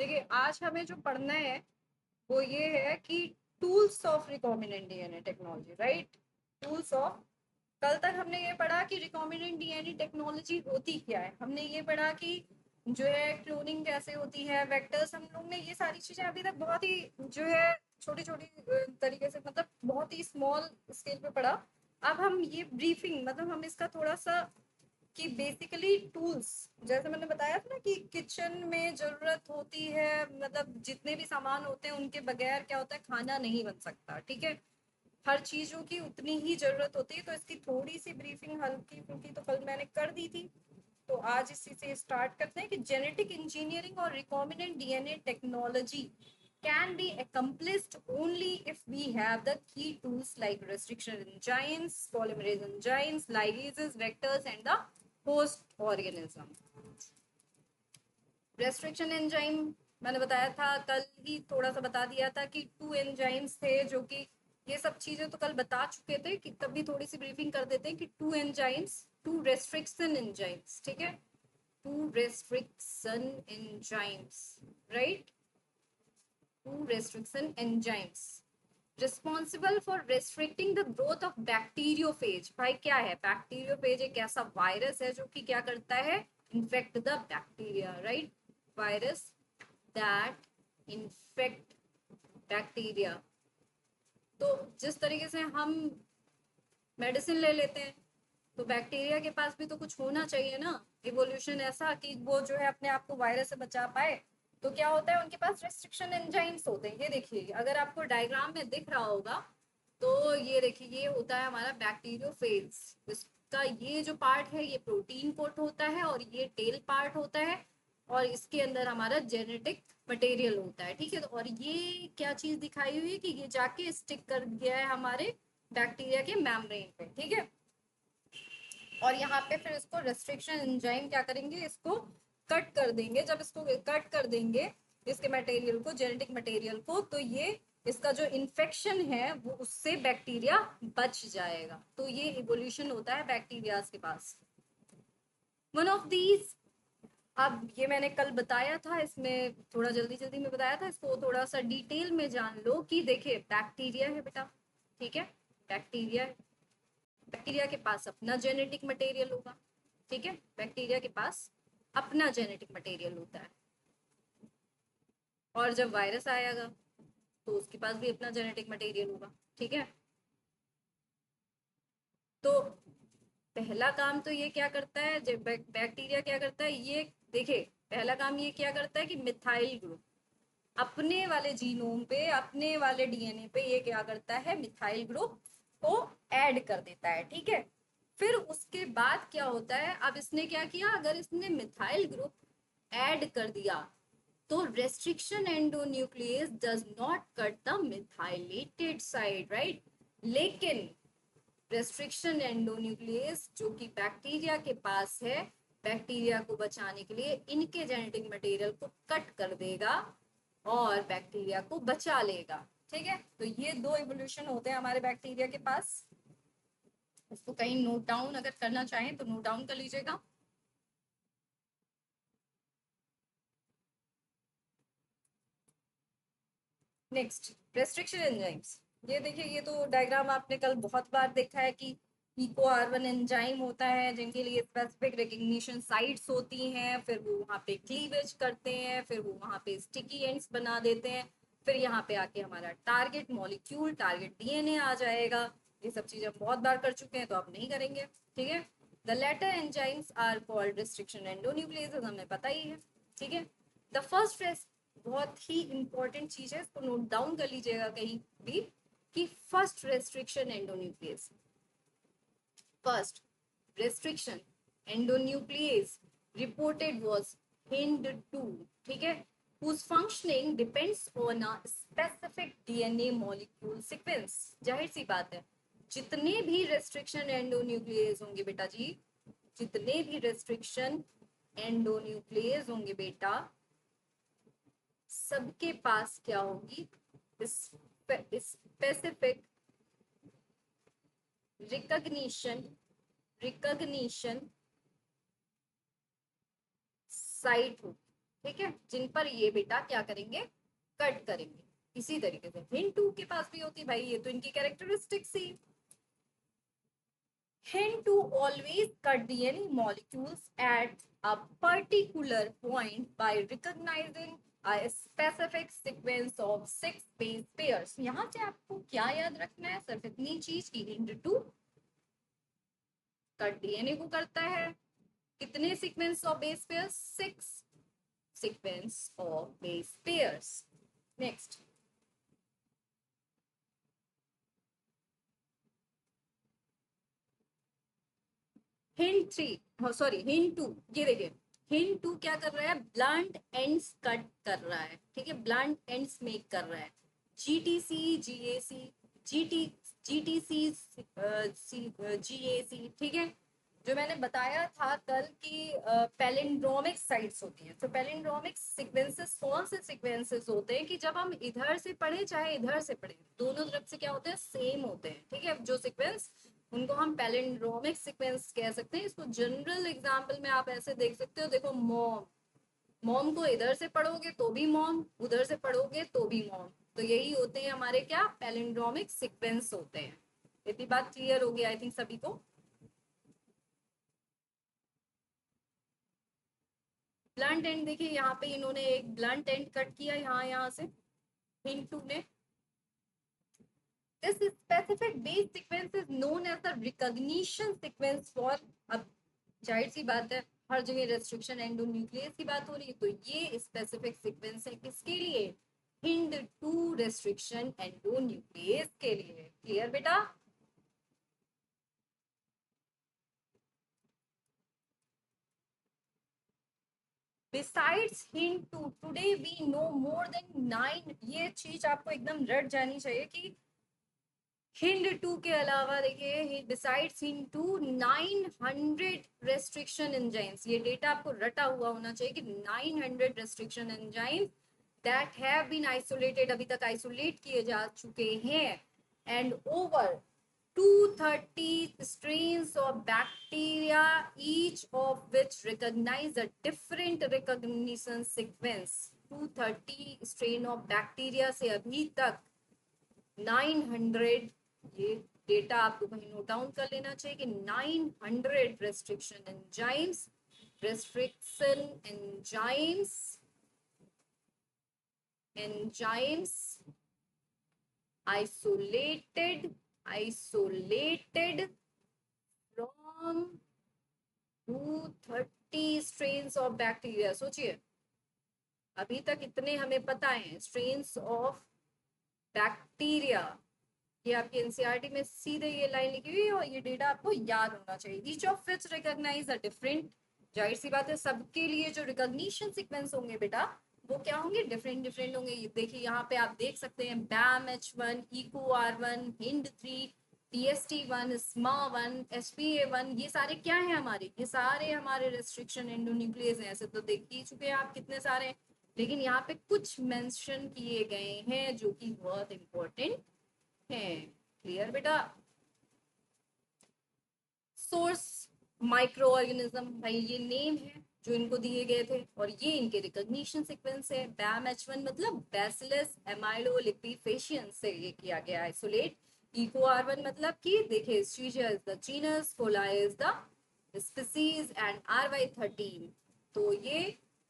देखिए आज हमें जो पढ़ना है वो ये है कि tools of recombinant DNA technology, right. Tools of, कल तक हमने ये पढ़ा कि रिकॉम्बिनेंट डीएनए टेक्नोलॉजी होती क्या है, हमने ये पढ़ा कि जो है क्लोनिंग कैसे होती है, वेक्टर्स, हम लोग ने ये सारी चीजें अभी तक बहुत ही जो है छोटी छोटी तरीके से, मतलब बहुत ही स्मॉल स्केल पे पढ़ा। अब हम ये ब्रीफिंग, मतलब हम इसका थोड़ा सा कि बेसिकली टूल्स, जैसे मैंने बताया था ना कि किचन में जरूरत होती है, मतलब जितने भी सामान होते हैं उनके बगैर क्या होता है, खाना नहीं बन सकता, ठीक है। हर चीजों की उतनी ही जरूरत होती है, तो इसकी थोड़ी सी ब्रीफिंग हल्की फुल्की तो कल मैंने कर दी थी। तो आज इसी से स्टार्ट करते हैं कि जेनेटिक इंजीनियरिंग और recombinant DNA technology can be accomplished only if we have the key tools like restriction enzymes, polymerase enzymes, ligases, vectors, and the host organism. Restriction enzyme मैंने बताया था कल ही, थोड़ा सा बता दिया था कि टू एंजाइम्स थे जो कि ये सब चीजें तो कल बता चुके थे, कि तब भी थोड़ी सी ब्रीफिंग कर देते हैं कि two enzymes, two restriction enzymes, ठीक है, two restriction enzymes, right, two restriction enzymes responsible for restricting the growth of bacteriophage. भाई क्या है बैक्टीरियोफेज? एक ऐसा वायरस है जो कि क्या करता है, infect the bacteria, right, virus that infect bacteria. तो जिस तरीके से हम मेडिसिन ले लेते हैं, तो बैक्टीरिया के पास भी तो कुछ होना चाहिए ना, इवोल्यूशन ऐसा कि वो जो है अपने आप को वायरस से बचा पाए। तो क्या होता है, उनके पास रेस्ट्रिक्शन एंजाइम्स होते हैं। ये देखिए अगर आपको डायग्राम में दिख रहा होगा, तो ये देखिए ये होता है हमारा बैक्टीरियोफेज। इसका ये जो पार्ट है ये प्रोटीन कोट होता है, और ये टेल पार्ट होता है, और इसके अंदर हमारा जेनेटिक मटेरियल होता है, ठीक है। और ये क्या चीज दिखाई हुई है कि ये जाके स्टिक कर गया है हमारे बैक्टीरिया के मेम्ब्रेन पे, ठीक है। और यहाँ पे फिर इसको रेस्ट्रिक्शन एंजाइम क्या करेंगे, इसको कट कर देंगे। जब इसको कट कर देंगे इसके मटेरियल को, जेनेटिक मटेरियल को, तो ये इसका जो इन्फेक्शन है वो उससे बैक्टीरिया बच जाएगा। तो ये इवोल्यूशन होता है बैक्टीरिया के पास। वन ऑफ दीज, अब ये मैंने कल बताया था, इसमें थोड़ा जल्दी जल्दी में बताया था, इसको थोड़ा सा डिटेल में जान लो कि देखिए बैक्टीरिया है बेटा, ठीक है, बैक्टीरिया, बैक्टीरिया के पास अपना जेनेटिक मटेरियल होगा, ठीक है, बैक्टीरिया के पास अपना जेनेटिक मटेरियल होता है। और जब वायरस आएगा तो उसके पास भी अपना जेनेटिक मटेरियल होगा, ठीक है। तो पहला काम तो ये क्या करता है, जब बैक्टीरिया क्या करता है, ये देखिए पहला काम ये क्या करता है कि मिथाइल ग्रुप अपने वाले जीनोम पे, अपने वाले डीएनए पे ये क्या करता है, मिथाइल ग्रुप को ऐड कर देता है, ठीक है। फिर उसके बाद क्या होता है, अब इसने क्या किया, अगर इसने मिथाइल ग्रुप ऐड कर दिया तो restriction endonuclease does not cut the methylated side, right. लेकिन रेस्ट्रिक्शन एंडोन्यूक्लियस जो कि बैक्टीरिया के पास है, बैक्टीरिया को बचाने के लिए इनके जेनेटिक मटेरियल को कट कर देगा और बैक्टीरिया को बचा लेगा, ठीक है। तो ये दो इवोल्यूशन होते हैं हमारे बैक्टीरिया के पास। इसको कहीं नोट डाउन अगर करना चाहें तो नोट डाउन कर लीजिएगा। Next, restriction enzymes. ये देखिए ये तो डायग्राम आपने कल बहुत बार देखा है कि पिको आर1 एंजाइम होता है जिनके लिए स्पेसिफिक रिकग्निशन साइट्स होती हैं, फिर वो वहाँ पे क्लीवेज करते हैं, फिर वो वहाँ पे स्टिकी एंड्स बना देते हैं, फिर यहाँ पे आके हमारा टारगेट मॉलिक्यूल, टारगेट डीएनए आ जाएगा। ये सब चीजें हम बहुत बार कर चुके हैं तो अब नहीं करेंगे, ठीक है। The latter enzymes are called restriction endonucleases, हमें पता ही है, ठीक है। द फर्स्ट, बहुत ही इंपॉर्टेंट चीज है, इसको नोट डाउन कर लीजिएगा कहीं भी, कि first restriction endonuclease, first restriction endonuclease reported was HIND2, ठीक है, whose functioning depends on a specific DNA molecule sequence। जाहिर सी बात है, जितने भी रेस्ट्रिक्शन एंडोन्यूक्लियस होंगे बेटा जी, जितने भी रेस्ट्रिक्शन एंडोन्यूक्लियस होंगे बेटा, सबके पास क्या होगी, स्पेसिफिक रिकग्निशन, रिकग्निशन साइट होगी, ठीक है, जिन पर ये बेटा क्या करेंगे, कट करेंगे। इसी तरीके से हिंट 2 के पास भी होती है भाई, ये तो इनकी characteristics he. Hint to always cut DNA molecules at a particular point by recognizing a specific sequence of 6 base pairs। यहाँ से आपको क्या याद रखना है, सिर्फ इतनी चीज की हिंट 2 कट डीएनए को करता है, कितने sequence of base pairs, 6 sequence of base pairs. Next hint 3, sorry hint 2, ये देखिए हिंट 2 क्या कर रहा है, ब्लंट एंड्स कट कर रहा है, ठीक है, ब्लंट एंड्स मेक कर रहा है। GTC, GAC, GT GTC, GAC, ठीक है। जो मैंने बताया था कल की पैलिंड्रोमिक साइट्स होती हैं, तो पैलिंड्रोमिक सीक्वेंसेस कौन से सीक्वेंसेस होते हैं कि जब हम इधर से पढ़े चाहे इधर से पढ़े, दोनों तरफ से क्या होते हैं, सेम होते हैं, ठीक है। जो सीक्वेंस, उनको हम पैलिंड्रोमिक सीक्वेंस कह सकते हैं। इसको जनरल एग्जांपल में आप ऐसे देख सकते हो, देखो मॉम, मॉम को इधर से पढ़ोगे तो भी मॉम, उधर से पढ़ोगे तो भी मॉम, तो यही होते हैं हमारे क्या, पैलिंड्रोमिक सीक्वेंस होते हैं। इतनी बात क्लियर होगी आई थिंक सभी को। ब्लंट एंड देखिए यहाँ पे इन्होंने एक ब्लंट एंड कट किया यहाँ से हिंट 2 ने। This specific base sequence is known as the recognition sequence for, अब जाहिर सी बात है हर जगह रेस्ट्रिक्शन एंडोन्यूक्लियस की बात हो रही है, तो ये स्पेसिफिक सीक्वेंस है किसके लिए, हिंड 2 रेस्ट्रिक्शन एंडोन्यूक्लियस के लिए। क्लियर बेटा। Besides hint 2, today we know more than 9, ये चीज आपको एकदम रट जानी चाहिए कि हिंड 2 के अलावा देखिए बिसाइड्स हिंड 2 900 रेस्ट्रिक्शन एंजाइम्स, ये डेटा आपको रटा हुआ होना चाहिए कि 900 restriction enzymes that have been isolated, अभी तक आइसोलेट किए जा चुके हैं, and over 230 strains of bacteria, each of which recognize a different recognition sequence। 230 strain of bacteria से अभी तक 900, ये डेटा आपको कहीं नोट डाउन कर लेना चाहिए कि 900 restriction enzymes, restriction enzymes, enzymes isolated from 230 strains of bacteria। सोचिए अभी तक इतने हमें पता है strains of bacteria, ये आपकी एनसीईआरटी में सीधे ये लाइन लिखी हुई है और ये डेटा आपको याद होना चाहिए। Each of which recognize a different, जाहिर सी बात है सबके लिए जो रिकॉग्निशन सीक्वेंस होंगे बेटा वो क्या होंगे, डिफरेंट डिफरेंट होंगे। ये देखिए यहाँ पे आप देख सकते हैं बैम H1, eco R1, hind 3, TST1, SMA1, SPA1, ये सारे क्या है हमारे, ये सारे हमारे रेस्ट्रिक्शन एंडोन्यूक्लियस हैं। ऐसे तो देख ही चुके हैं आप कितने सारे, लेकिन यहाँ पे कुछ मेंशन किए गए हैं जो कि बहुत इंपॉर्टेंट है। क्लियर बेटा। सोर्स माइक्रो ऑर्गेनिज्म, भाई ये नेम है जो इनको दिए गए थे और ये इनके रिकॉग्निशन सीक्वेंस है। बैम H1 मतलब बैसिलस एमाइलोलिक्विफेशियंस से ये किया गया आइसोलेट। इको R1 मतलब कि देखिए Escherichia is the genus, coli is the species, and RY13, तो ये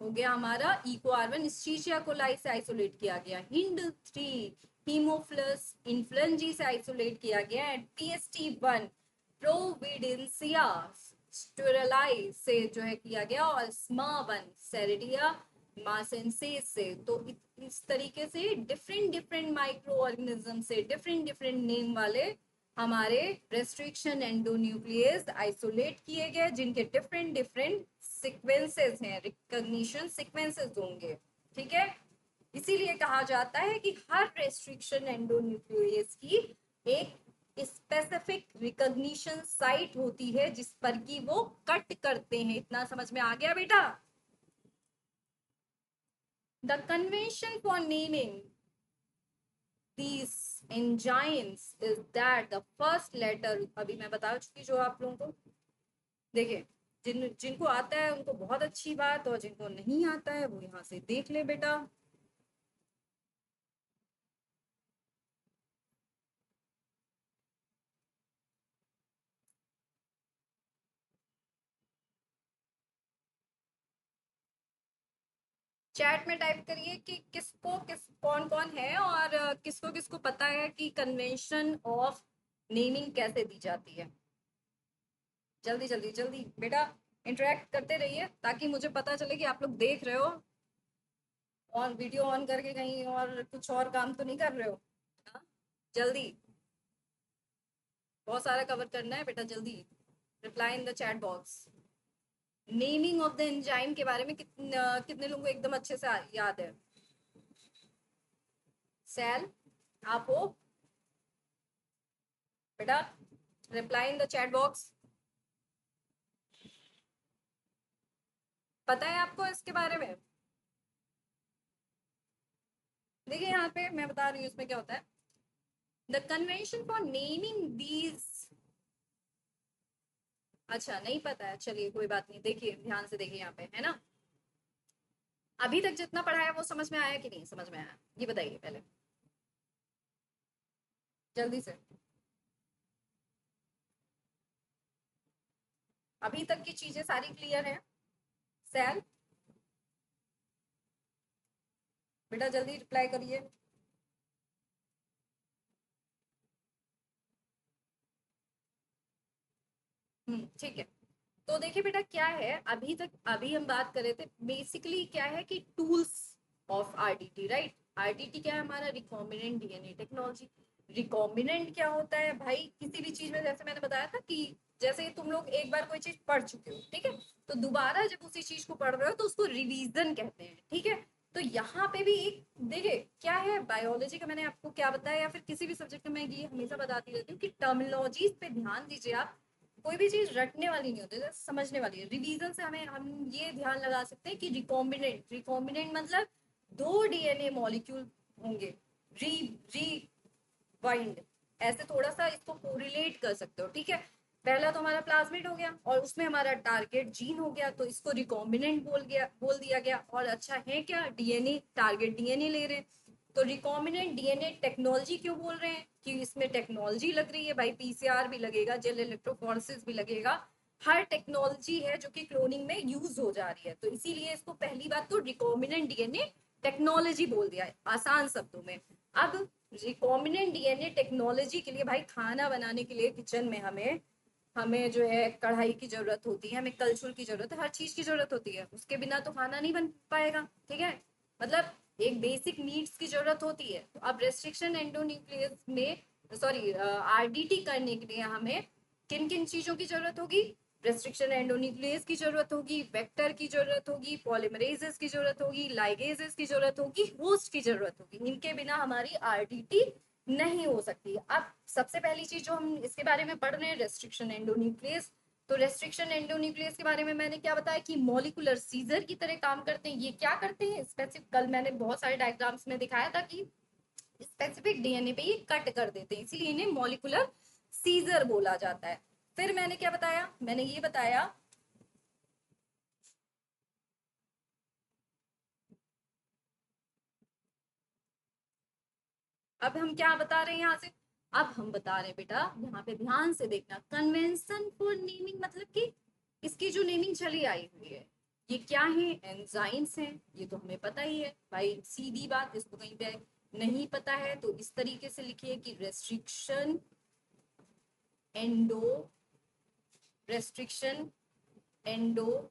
हो गया हमारा इको R1, एस्ट्रीजिया कोलाई से आइसोलेट किया गया। हिंड 3 हीमोफिलस इन्फ्लुएंजी से आइसोलेट किया गया, एंड TST1 प्रोविडेंसिया स्टेरलाइज से जो है किया गया, और SMA1 सेरेडिया मासेंसेस से। तो इस तरीके से डिफरेंट डिफरेंट माइक्रो ऑर्गेनिज्म से डिफरेंट डिफरेंट नेम वाले हमारे रेस्ट्रिक्शन एंडोन्यूक्लियस आइसोलेट किए गए, जिनके डिफरेंट डिफरेंट सीक्वेंसेस हैं, रिकॉग्निशन सीक्वेंसेस होंगे, ठीक है। इसीलिए कहा जाता है कि हर रेस्ट्रिक्शन एंडोन्यूक्लियस की एक स्पेसिफिक रिकॉग्निशन साइट होती है जिस पर कि वो कट करते हैं। इतना समझ में आ गया बेटा। The convention for naming these enzymes is that the first letter, अभी मैं बता चुकी जो आप लोगों को, देखिए जिनको आता है उनको बहुत अच्छी बात, और जिनको नहीं आता है वो यहाँ से देख ले बेटा। चैट में टाइप करिए कि किसको किस कौन कौन है, और किसको किसको पता है कि कन्वेंशन ऑफ नेमिंग कैसे दी जाती है। जल्दी जल्दी जल्दी बेटा, इंटरेक्ट करते रहिए ताकि मुझे पता चले कि आप लोग देख रहे हो, और वीडियो ऑन करके कहीं और कुछ और काम तो नहीं कर रहे हो। हाँ? जल्दी, बहुत सारा कवर करना है बेटा, जल्दी reply in the chat box. Naming of the enzyme के बारे में कितने लोगों को एकदम अच्छे से याद है? सेल, आप हो बेटा? Reply in the chat box. पता है आपको इसके बारे में? देखिए यहाँ पे मैं बता रही हूँ इसमें क्या होता है। The convention for naming these, अच्छा नहीं पता है, चलिए कोई बात नहीं, देखिए ध्यान से देखिए यहाँ पे है ना। अभी तक जितना पढ़ा है वो समझ में आया कि नहीं समझ में आया, ये बताइए पहले जल्दी से। अभी तक की चीजें सारी क्लियर है? सैल बेटा जल्दी रिप्लाई करिए। ठीक है। तो देखिए बेटा क्या है, अभी तक अभी हम बात कर रहे थे बेसिकली क्या है कि tools of RDT, right? RDT क्या है हमारा? Recombinant DNA technology. रिकॉम्बिनेंट क्या होता है भाई? किसी भी चीज में जैसे मैंने बताया था कि जैसे तुम लोग एक बार कोई चीज पढ़ चुके हो, ठीक है, तो दोबारा जब उसी चीज को पढ़ रहे हो तो उसको रिवीजन कहते हैं, ठीक है। तो यहाँ पे भी एक देखिए क्या है, बायोलॉजी का मैंने आपको क्या बताया, या फिर किसी भी सब्जेक्ट में मैं ये हमेशा बताती रहती हूँ कि टर्मिनोलॉजीज पे ध्यान दीजिए आप। कोई भी चीज रटने वाली नहीं होती, समझने वाली है। रिवीजन से हमें हम ये ध्यान लगा सकते हैं कि रिकॉम्बिनेंट, रिकॉम्बिनेंट मतलब दो डीएनए मॉलिक्यूल होंगे, री री वाइंड, ऐसे थोड़ा सा इसको कोरिलेट कर सकते हो, ठीक है। पहला तो हमारा प्लाज्मिड हो गया और उसमें हमारा टारगेट जीन हो गया, तो इसको रिकॉम्बिनेंट बोल दिया गया। और अच्छा है क्या, डीएनए, टारगेट डीएनए ले रहे हैं, तो रिकॉम्बिनेंट डीएनए टेक्नोलॉजी क्यों बोल रहे हैं? कि इसमें टेक्नोलॉजी लग रही है भाई, पीसीआर भी लगेगा, जेल इलेक्ट्रोफोरेसिस भी लगेगा, हर टेक्नोलॉजी है जो कि क्लोनिंग में यूज हो जा रही है, तो इसीलिए इसको पहली बात तो रिकॉम्बिनेंट डीएनए टेक्नोलॉजी बोल दिया है आसान शब्दों में। अब रिकॉम्बिनेंट डीएनए टेक्नोलॉजी के लिए भाई, खाना बनाने के लिए किचन में हमें हमें जो है कढ़ाई की जरूरत होती है, हमें कलछुल की जरूरत है, हर चीज की जरूरत होती है, उसके बिना तो खाना नहीं बन पाएगा, ठीक है। मतलब एक बेसिक नीड्स की जरूरत होती है। तो अब रेस्ट्रिक्शन एंडोन्यूक्लियस में, सॉरी, आरडीटी करने के लिए हमें किन किन चीजों की जरूरत होगी? रेस्ट्रिक्शन एंडोन्यूक्लियस की जरूरत होगी, वेक्टर की जरूरत होगी, पॉलीमरेजेस की जरूरत होगी, लाइगेजेस की जरूरत होगी, होस्ट की जरूरत होगी। इनके बिना हमारी आरडीटी नहीं हो सकती। अब सबसे पहली चीज जो हम इसके बारे में पढ़ रहे हैं, रेस्ट्रिक्शन एंडोन्यूक्लियस। तो रेस्ट्रिक्शन एंडोन्यूक्लियस के बारे में मैंने क्या बताया कि मॉलिकुलर सीजर की तरह काम करते हैं। ये क्या करते हैं स्पेसिफिक, कल मैंने बहुत सारे डायग्राम्स में दिखाया था कि स्पेसिफिक डीएनए पे ये कट कर देते हैं, इसीलिए इन्हें मॉलिकुलर सीजर बोला जाता है। फिर मैंने क्या बताया? मैंने ये बताया, अब हम क्या बता रहे हैं यहाँ से? अब हम बता रहे हैं बेटा, यहाँ पे ध्यान से देखना, कन्वेंशन फॉर नेमिंग मतलब कि इसकी जो नेमिंग चली आई हुई है, ये क्या है? एंजाइम्स हैं, ये तो हमें पता ही है भाई, सीधी बात। इसको कहीं पे नहीं पता है तो इस तरीके से लिखिए कि restriction endo, restriction endo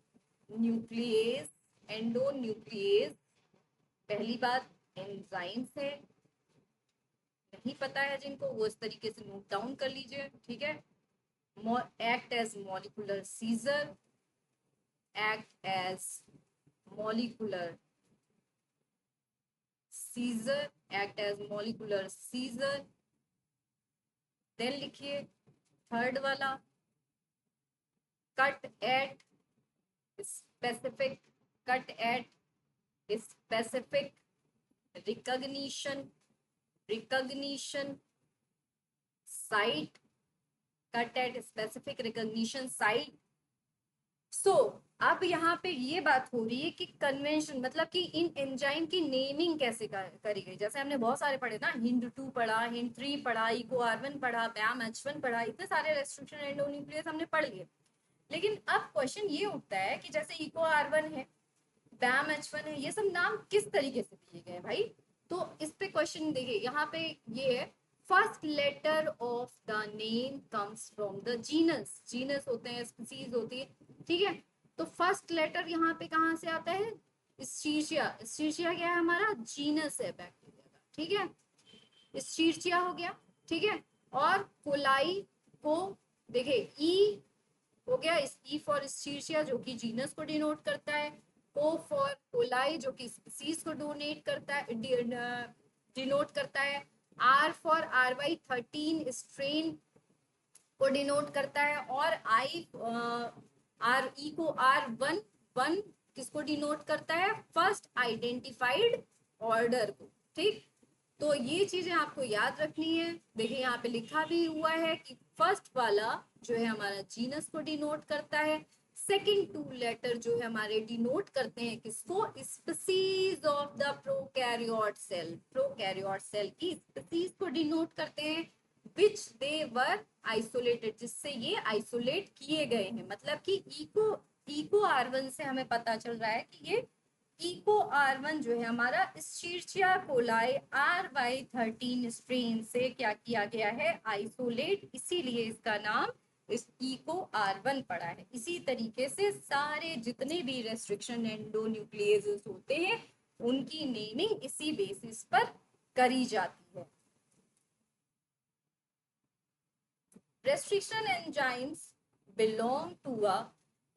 nucleus, endo nucleus, पहली बात एंजाइम्स है। नहीं पता है जिनको, वो इस तरीके से नोट डाउन कर लीजिए, ठीक है। act as molecular seizure, act as molecular seizure, act as molecular seizure। Then लिखिए थर्ड वाला, cut at specific, cut at specific recognition, recognition site, cut at specific recognition site। सो अब यहाँ पे ये बात हो रही है कि कन्वेंशन मतलब कि इन एंजाइम की नेमिंग कैसे करी गई। जैसे हमने बहुत सारे पढ़े ना, हिंड 2 पढ़ा, हिंड 3 पढ़ा, इको R1 पढ़ा, BAM H1 पढ़ा, इतने सारे रेस्ट्रिक्शन एंडोन्यूक्लियस हमने पढ़ लिए। लेकिन अब क्वेश्चन ये उठता है कि जैसे इको R1 है, BAM H1 है, ये सब नाम किस तरीके से दिए गए भाई। तो इस पे क्वेश्चन देखिए, यहाँ पे ये है, first letter of the name comes from the genus. Genus होते हैं, स्पीसीज होती है, ठीक है। तो फर्स्ट लेटर यहाँ पे कहाँ से आता है, स्टीरचिया। स्टीरचिया क्या है, हमारा जीनस है बैक्टीरिया का, ठीक है। स्टीरचिया हो गया, ठीक है। और कोलाई को देखिए, ई हो गया, इस ई फॉर स्टीरचिया जो कि जीनस को डिनोट करता है, ओ फॉर कोलाई जो कि स्पीसीज को डोनेट करता है, डिनोट करता है, आर फॉर RY13 स्ट्रेन को डिनोट करता है, और आई आर ई को R1 1 किसको डिनोट करता है, फर्स्ट आइडेंटिफाइड ऑर्डर को, ठीक। तो ये चीजें आपको याद रखनी है। देखिए यहाँ पे लिखा भी हुआ है कि फर्स्ट वाला जो है हमारा जीनस को डिनोट करता है, सेकंड 2 लेटर जो है हमारे डिनोट करते हैं किसको, species of the prokaryote cell. Prokaryote cell की स्पीसीज को डिनोट करते हैं, विच दे वर आइसोलेटेड, जिससे ये आइसोलेट किए गए हैं। मतलब कि इको इको R1 से हमें पता चल रहा है कि ये इको R1 जो है हमारा स्टीरचिया कोलाई RY13 स्ट्रेन से क्या किया गया है, आइसोलेट, इसीलिए इसका नाम इस इको R1 पड़ा है। इसी तरीके से सारे जितने भी रेस्ट्रिक्शन एंडोन्यूक्लियेजेस होते हैं उनकी नेमिंग इसी बेसिस पर करी जाती है। Restriction enzymes belong to a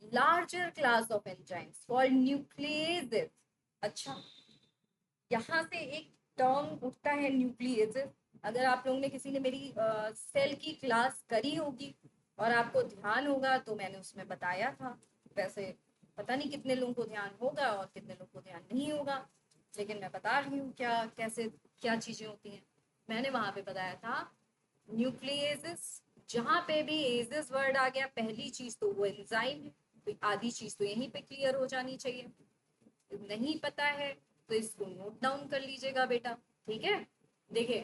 larger class of enzymes called nucleases। अच्छा, यहाँ से एक टर्म उठता है न्यूक्लियेजेस। अगर आप लोगों ने किसी ने मेरी सेल की क्लास करी होगी और आपको ध्यान होगा तो मैंने उसमें बताया था। वैसे पता नहीं कितने लोगों को ध्यान होगा और कितने लोगों को ध्यान नहीं होगा, लेकिन मैं बता रही हूँ क्या कैसे क्या चीजें होती हैं। मैंने वहां पे बताया था न्यूक्लियेजेस, जहां पे भी एजेस वर्ड आ गया पहली चीज तो वो एंजाइम है, तो आधी चीज तो यहीं पे क्लियर हो जानी चाहिए। नहीं पता है तो इसको नोट डाउन कर लीजिएगा बेटा, ठीक है। देखिए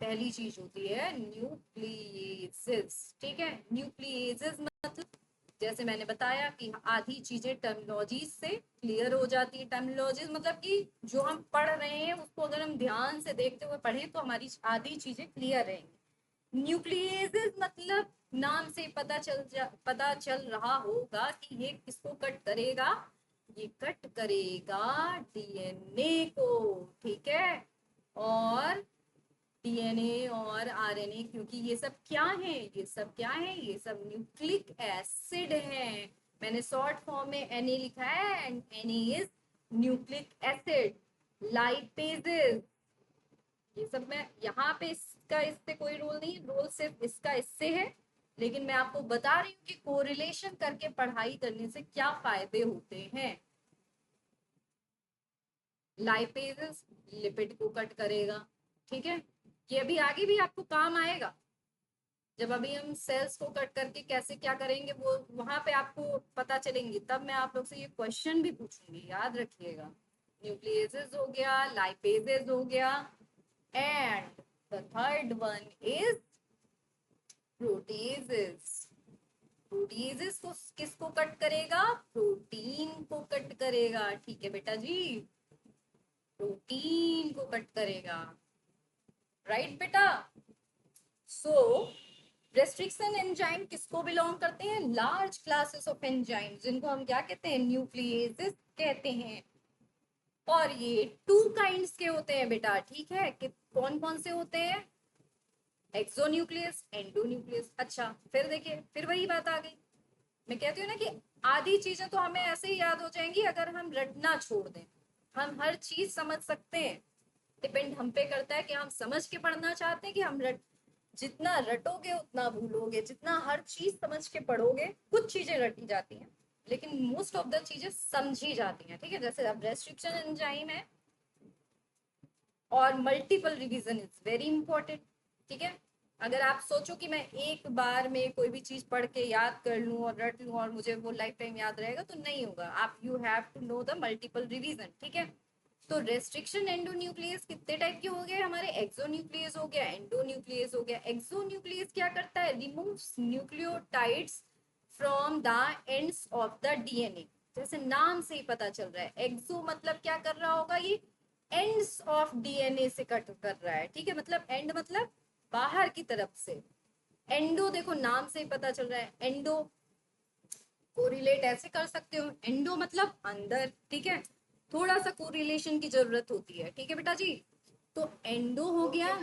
पहली चीज होती है न्यूक्लियेसिस, ठीक है। न्यूक्लियेसिस मतलब जैसे मैंने बताया कि आधी चीजें टर्मिनोलॉजी से क्लियर हो जाती है। टर्मिनोलॉजीज मतलब कि जो हम पढ़ रहे हैं उसको अगर हम ध्यान से देखते हुए पढ़ें तो हमारी आधी चीजें क्लियर रहेंगी। न्यूक्लियेसिस मतलब नाम से पता चल रहा होगा कि ये किसको कट करेगा, ये कट करेगा DNA को, ठीक है। और DNA और RNA, क्योंकि ये सब क्या है, ये सब क्या है, ये सब न्यूक्लिक एसिड है। मैंने शॉर्ट फॉर्म में Na लिखा है and Na is nucleic acid. Lipases, ये सब मैं यहाँ पे इसका इससे कोई रोल नहीं, रोल सिर्फ इसका इससे है। लेकिन मैं आपको बता रही हूँ कि कोरिलेशन करके पढ़ाई करने से क्या फायदे होते हैं। लाइपेजेस लिपिड को कट करेगा, ठीक है। ये अभी आगे भी आपको काम आएगा, जब अभी हम सेल्स को कट करके कैसे क्या करेंगे वो वहां पे आपको पता चलेंगे, तब मैं आप लोग से ये क्वेश्चन भी पूछूंगी, याद रखिएगा। न्यूक्लियसेस हो गया, लाइपेजेस हो गया, and the third one is proteases. Proteases को किसको कट करेगा, प्रोटीन को कट करेगा, ठीक है बेटा जी, प्रोटीन को कट करेगा, राइट बेटा। सो रेस्ट्रिक्शन एंजाइम किसको बिलोंग करते हैं, लार्ज क्लासेस ऑफ एंजाइम जिनको हम क्या कहते हैं, न्यूक्लियेसेस कहते हैं। और ये 2 काइंड्स के होते हैं बेटा, ठीक है। कि कौन कौन से होते हैं, एक्सोन्यूक्लियस, एंडोन्यूक्लियस। अच्छा फिर देखिए, फिर वही बात आ गई, मैं कहती हूँ ना कि आधी चीजें तो हमें ऐसे ही याद हो जाएंगी अगर हम रटना छोड़ दें। हम हर चीज समझ सकते हैं, डिपेंड हम पे करता है कि हम समझ के पढ़ना चाहते हैं कि हम जितना रटोगे उतना भूलोगे, जितना हर चीज समझ के पढ़ोगे कुछ चीजें रटी जाती हैं लेकिन मोस्ट ऑफ द चीजें समझी जाती हैं, ठीक है। जैसे अब रेस्ट्रिक्शन एंजाइम है और multiple revision is very important, ठीक है। अगर आप सोचो कि मैं एक बार में कोई भी चीज पढ़ के याद कर लूं और रट लूं और मुझे वो लाइफ टाइम याद रहेगा, तो नहीं होगा। आप you have to know the multiple revision, ठीक है। तो रेस्ट्रिक्शन एंडोन्यूक्लियस कितने टाइप के हो गए हमारे? एक्सोन्यूक्लियस हो गया, एंडोन्यूक्लियस हो गया। एक्सोन्यूक्लियस क्या करता है? Removes nucleotides from the ends of the DNA. जैसे नाम से ही पता चल रहा है, एक्सो मतलब क्या कर रहा होगा ये? एंड्स ऑफ डीएनए से कट कर रहा है, ठीक है। मतलब एंड मतलब बाहर की तरफ से। एंडो देखो नाम से ही पता चल रहा है, एंडो कोरिलेट ऐसे कर सकते हो, एंडो मतलब अंदर, ठीक है। थोड़ा सा कोरिलेशन की जरूरत होती है, ठीक है बेटा जी। तो एंडो हो गया,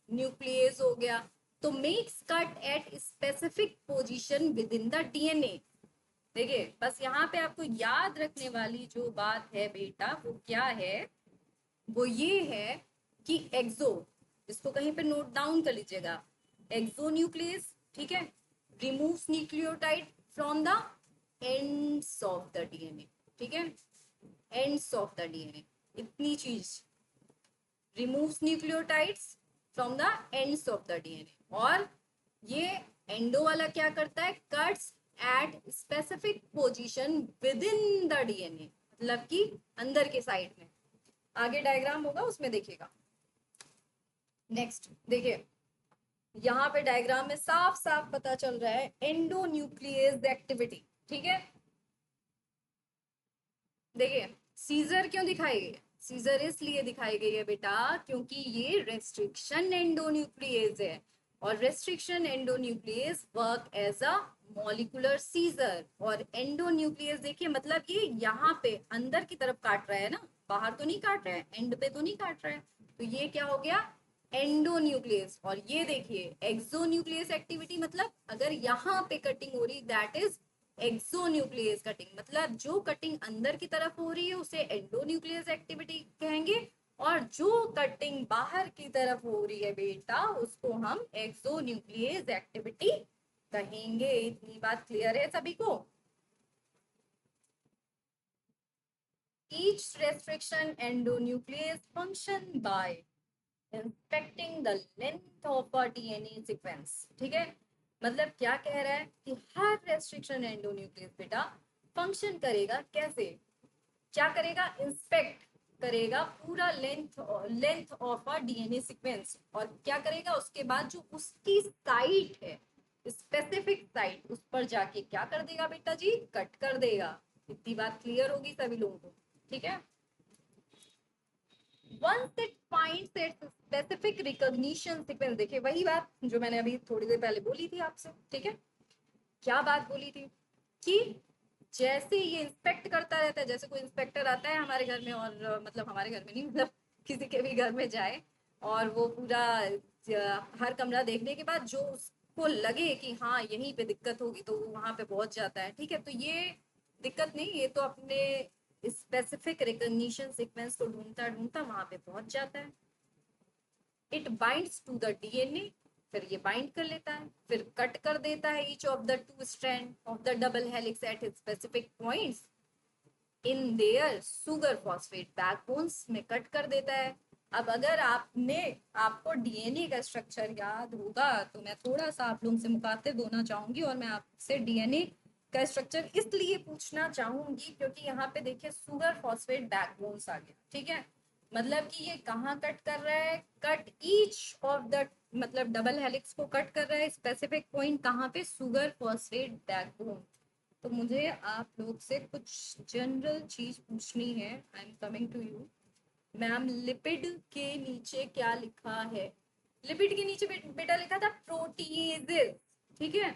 न्यूक्लियस हो गया। तो makes cut at specific position with in the DNA. देखिए बस यहाँ पे आपको याद रखने वाली जो बात है बेटा, वो क्या है? वो ये है कि एक्सो, इसको कहीं पे नोट डाउन कर लीजिएगा। एक्सो न्यूक्लियस, ठीक है, removes nucleotide from the ends of the DNA, ठीक है, एंड्स ऑफ द डीएनए। इतनी चीज, removes nucleotides from the ends of the DNA. और ये एंडो वाला क्या करता है? Cuts at specific position with in the DNA, मतलब कि अंदर के साइड में। आगे डायग्राम होगा उसमें देखिएगा। नेक्स्ट देखिए, यहाँ पे डायग्राम में साफ साफ पता चल रहा है एंडोन्यूक्लियस एक्टिविटी, ठीक है। देखिए सीजर क्यों दिखाई गई है? सीजर इसलिए दिखाई गई है बेटा क्योंकि ये रेस्ट्रिक्शन एंडोन्यूक्लियस है, और restriction endonuclease work as a molecular scissor. और एंडोन्यूक्लियस देखिए मतलब ये यहाँ पे अंदर की तरफ काट रहा है ना, बाहर तो नहीं काट रहा है, एंड पे तो नहीं काट रहा है। तो ये क्या हो गया? एंडोन्यूक्लियस। और ये देखिए एक्सोन्यूक्लियस एक्टिविटी, मतलब अगर यहाँ पे कटिंग हो रही, दैट इज एक्सोन्यूक्लियस कटिंग। मतलब जो कटिंग अंदर की तरफ हो रही है उसे एंडोन्यूक्लियस एक्टिविटी कहेंगे, और जो कटिंग बाहर की तरफ हो रही है बेटा उसको हम एक्सोन्यूक्लियस एक्टिविटी कहेंगे। इतनी बात क्लियर है सभी को? Each restriction endonuclease function by inspecting the length of a DNA sequence, ठीक है। मतलब क्या कह रहा है कि हर रेस्ट्रिक्शन एंडोन्यूक्लियस बेटा फंक्शन करेगा कैसे? क्या करेगा? इंस्पेक्ट करेगा पूरा length of a DNA sequence. और क्या करेगा उसके बाद? जो उसकी साइट है, स्पेसिफिक साइट, उस पर जाके क्या कर देगा बेटा जी? कट कर देगा। इतनी बात क्लियर होगी सभी लोगों को, ठीक है। once it finds its specific recognition sequence, देखिए वही बात जो मैंने अभी थोड़ी देर पहले बोली थी आपसे, ठीक है। क्या बात बोली थी? कि जैसे ये इंस्पेक्ट करता रहता है, जैसे कोई इंस्पेक्टर आता है हमारे घर में, और मतलब हमारे घर में नहीं, मतलब किसी के भी घर में जाए और वो पूरा हर कमरा देखने के बाद जो उसको लगे कि हाँ यहीं पे दिक्कत होगी तो वो वहां पे पहुंच जाता है, ठीक है। तो ये दिक्कत नहीं, ये तो अपने स्पेसिफिक रिकॉग्निशन सीक्वेंस को ढूंढता ढूंढता वहां पे पहुंच जाता है। It binds to the DNA, फिर ये बाइंड कर लेता है, फिर कट कर देता है each of the two strand of the double helix at specific points in their sugar phosphate backbones में कट कर देता है। अब अगर आपको डीएनए का स्ट्रक्चर याद होगा तो मैं थोड़ा सा आप लोगों से मुखातिब होना चाहूंगी, और मैं आपसे डीएनए का स्ट्रक्चर इसलिए पूछना चाहूंगी क्योंकि यहाँ पे देखिए सुगर फॉस्फेट बैकबोन्स आ गया, ठीक है। मतलब कि ये कहाँ कट कर रहा है? कट ईच ऑफ द, मतलब डबल हेलिक्स को कट कर रहा है स्पेसिफिक पॉइंट कहाँ पे? Sugar phosphate backbone. तो मुझे आप लोग से कुछ जनरल चीज पूछनी है। I am coming to you. Ma'am lipid के नीचे क्या लिखा है? लिपिड के नीचे बेटा लिखा था प्रोटीएजेस, ठीक है।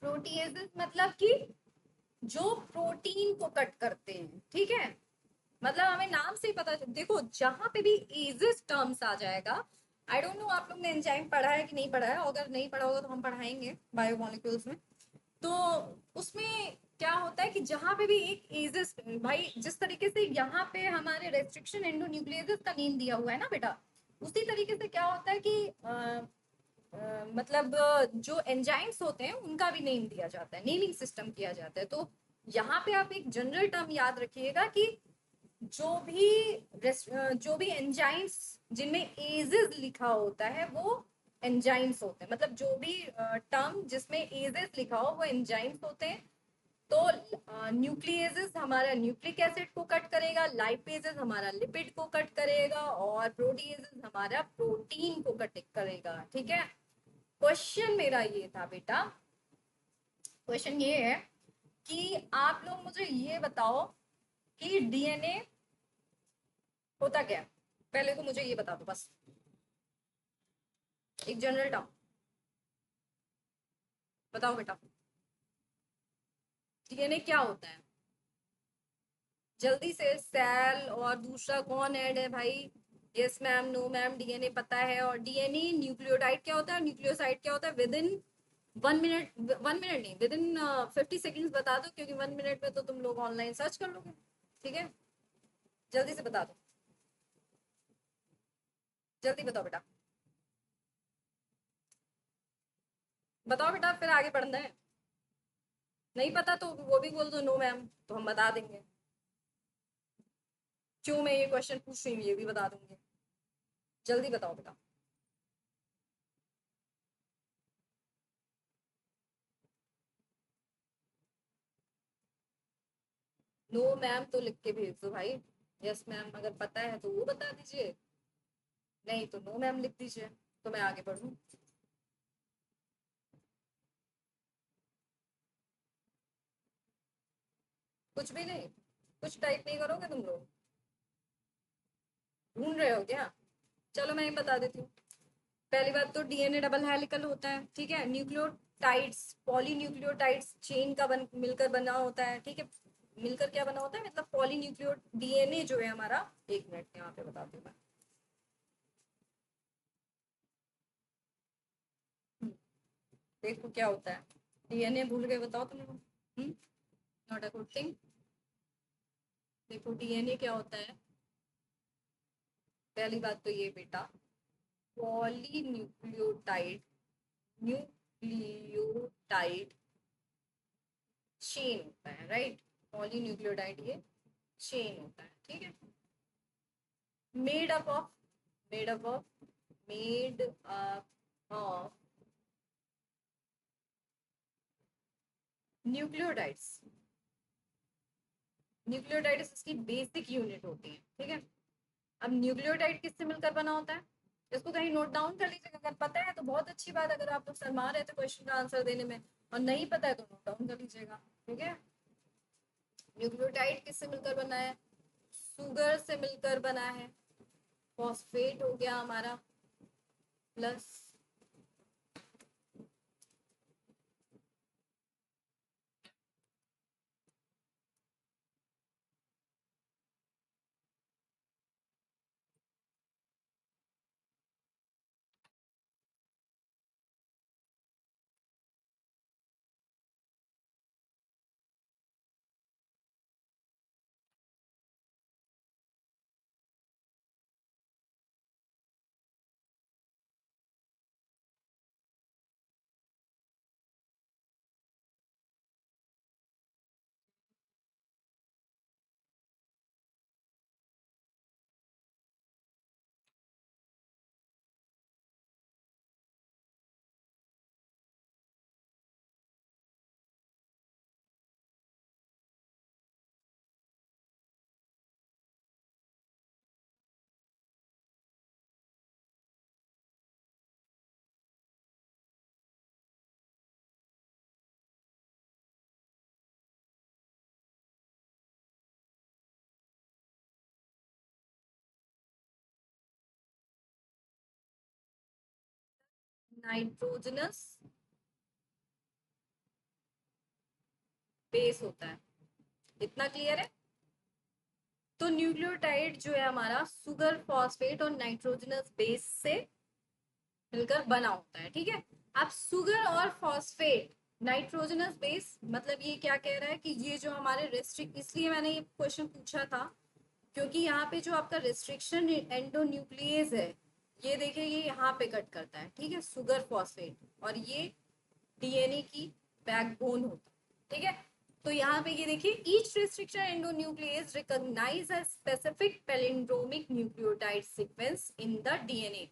प्रोटीएजेस मतलब कि जो प्रोटीन को कट करते हैं, ठीक है। मतलब हमें नाम से ही पता देखो जहां पे भी एजेस टर्म्स आ जाएगा, आई डोंट नो आप लोग ने एंजाइम पढ़ा है कि नहीं पढ़ा है, अगर नहीं पढ़ा होगा तो हम पढ़ाएंगे बायोमोलिक्यूल्स में। तो उसमें क्या होता है कि जहां पे भी एक एजेस, भाई जिस तरीके से यहाँ पे हमारे रेस्ट्रिक्शन एंडोन्यूक्लियस का नेम दिया हुआ है ना बेटा, उसी तरीके से क्या होता है कि मतलब जो एंजाइम्स होते हैं उनका भी नेम दिया जाता है, नेमिंग सिस्टम किया जाता है। तो यहाँ पे आप एक जनरल टर्म याद रखिएगा कि जो भी एंजाइम्स जिनमें एजेस लिखा होता है वो एंजाइम्स होते हैं, मतलब जो भी टर्म जिसमें एजेस लिखा हो वो एंजाइम्स होते हैं। तो न्यूक्लियेजेस हमारा न्यूक्लिक एसिड को कट करेगा, लाइपेजेस हमारा लिपिड को कट करेगा, और प्रोटीएजेस हमारा प्रोटीन को कट करेगा। ठीक है, क्वेश्चन मेरा ये था बेटा, क्वेश्चन ये है कि आप लोग मुझे ये बताओ कि डीएनए होता क्या है। पहले तो मुझे ये बता दो बस, एक जनरल टर्म बताओ बेटा, डीएनए क्या होता है जल्दी से। सेल और दूसरा कौन ऐड है भाई? Yes ma'am, no ma'am, DNA पता है। और डीएनए न्यूक्लियोटाइड क्या होता है, न्यूक्लियोसाइड क्या होता है? विद इन 1 मिनट, 1 मिनट नहीं, विद इन 50 सेकेंड्स बता दो, क्योंकि 1 मिनट में तो तुम लोग ऑनलाइन सर्च कर लोगे। ठीक है, जल्दी से बता दो, जल्दी बताओ बेटा, बताओ बेटा, फिर आगे बढ़ना है। नहीं पता तो वो भी बोल दो नो मैम, तो हम बता देंगे। क्यों मैं ये क्वेश्चन पूछ रही हूँ ये भी बता दूंगी। जल्दी बताओ बेटा। नो मैम तो लिख के भेज दो भाई। यस मैम अगर पता है तो वो बता दीजिए, नहीं तो नो मैम लिख दीजिए, तो मैं आगे बढ़ूँ। कुछ भी नहीं, कुछ टाइप नहीं करोगे तुम लोग? ढूंढ रहे हो क्या? चलो मैं ये बता देती हूँ। पहली बात तो डीएनए डबल हेलिकल होता है। ठीक है, न्यूक्लियोटाइड्स पॉलीन्यूक्लियोटाइड्स चेन का मिलकर बना होता है। ठीक है, मिलकर क्या बना होता है, मतलब पॉलीन्यूक्लियो डीएनए जो है हमारा, एक मिनट यहाँ पे बताती हूँ मैं। देखो क्या होता है, डीएनए भूल गए बताओ तुम लोग? Not a good thing. देखो डीएनए क्या होता है, पहली बात तो ये बेटा, पॉलीन्यूक्लियोटाइड, न्यूक्लियोटाइड चेन होता है, राइट? पॉलीन्यूक्लियोटाइड ये चेन होता है। ठीक है, made up of made up of made up of nucleotides. Nucleotides इसकी बेसिक यूनिट होती है। ठीक है, अब न्यूक्लियोटाइड किससे मिलकर बना होता है, इसको कहीं नोट डाउन कर लीजिएगा। अगर पता है तो बहुत अच्छी बात, अगर आप लोग शर्मा रहे थे क्वेश्चन का आंसर देने में, और नहीं पता है तो नोट डाउन कर लीजिएगा। ठीक है, न्यूक्लियोटाइड किससे मिलकर बना है? सुगर से मिलकर बना है। फॉस्फेट हो गया हमारा, प्लस नाइट्रोजनस बेस होता है। इतना क्लियर है? तो न्यूक्लियोटाइड जो है हमारा सुगर, फॉस्फेट और नाइट्रोजनस बेस से मिलकर बना होता है। ठीक है, अब सुगर और फॉस्फेट नाइट्रोजनस बेस, मतलब ये क्या कह रहा है कि ये जो हमारे रेस्ट्रिक्ट, इसलिए मैंने ये क्वेश्चन पूछा था क्योंकि यहाँ पे जो आपका रेस्ट्रिक्शन एंडोन्यूक्लियेज है, ये देखिए ये यहाँ पे कट करता है। ठीक है, सुगर फॉस्फेट, और ये डीएनए की बैकबोन होता है। ठीक है, तो यहाँ पे ये देखिए, each restriction endonuclease recognise a specific palindromic nucleotide sequence in the DNA.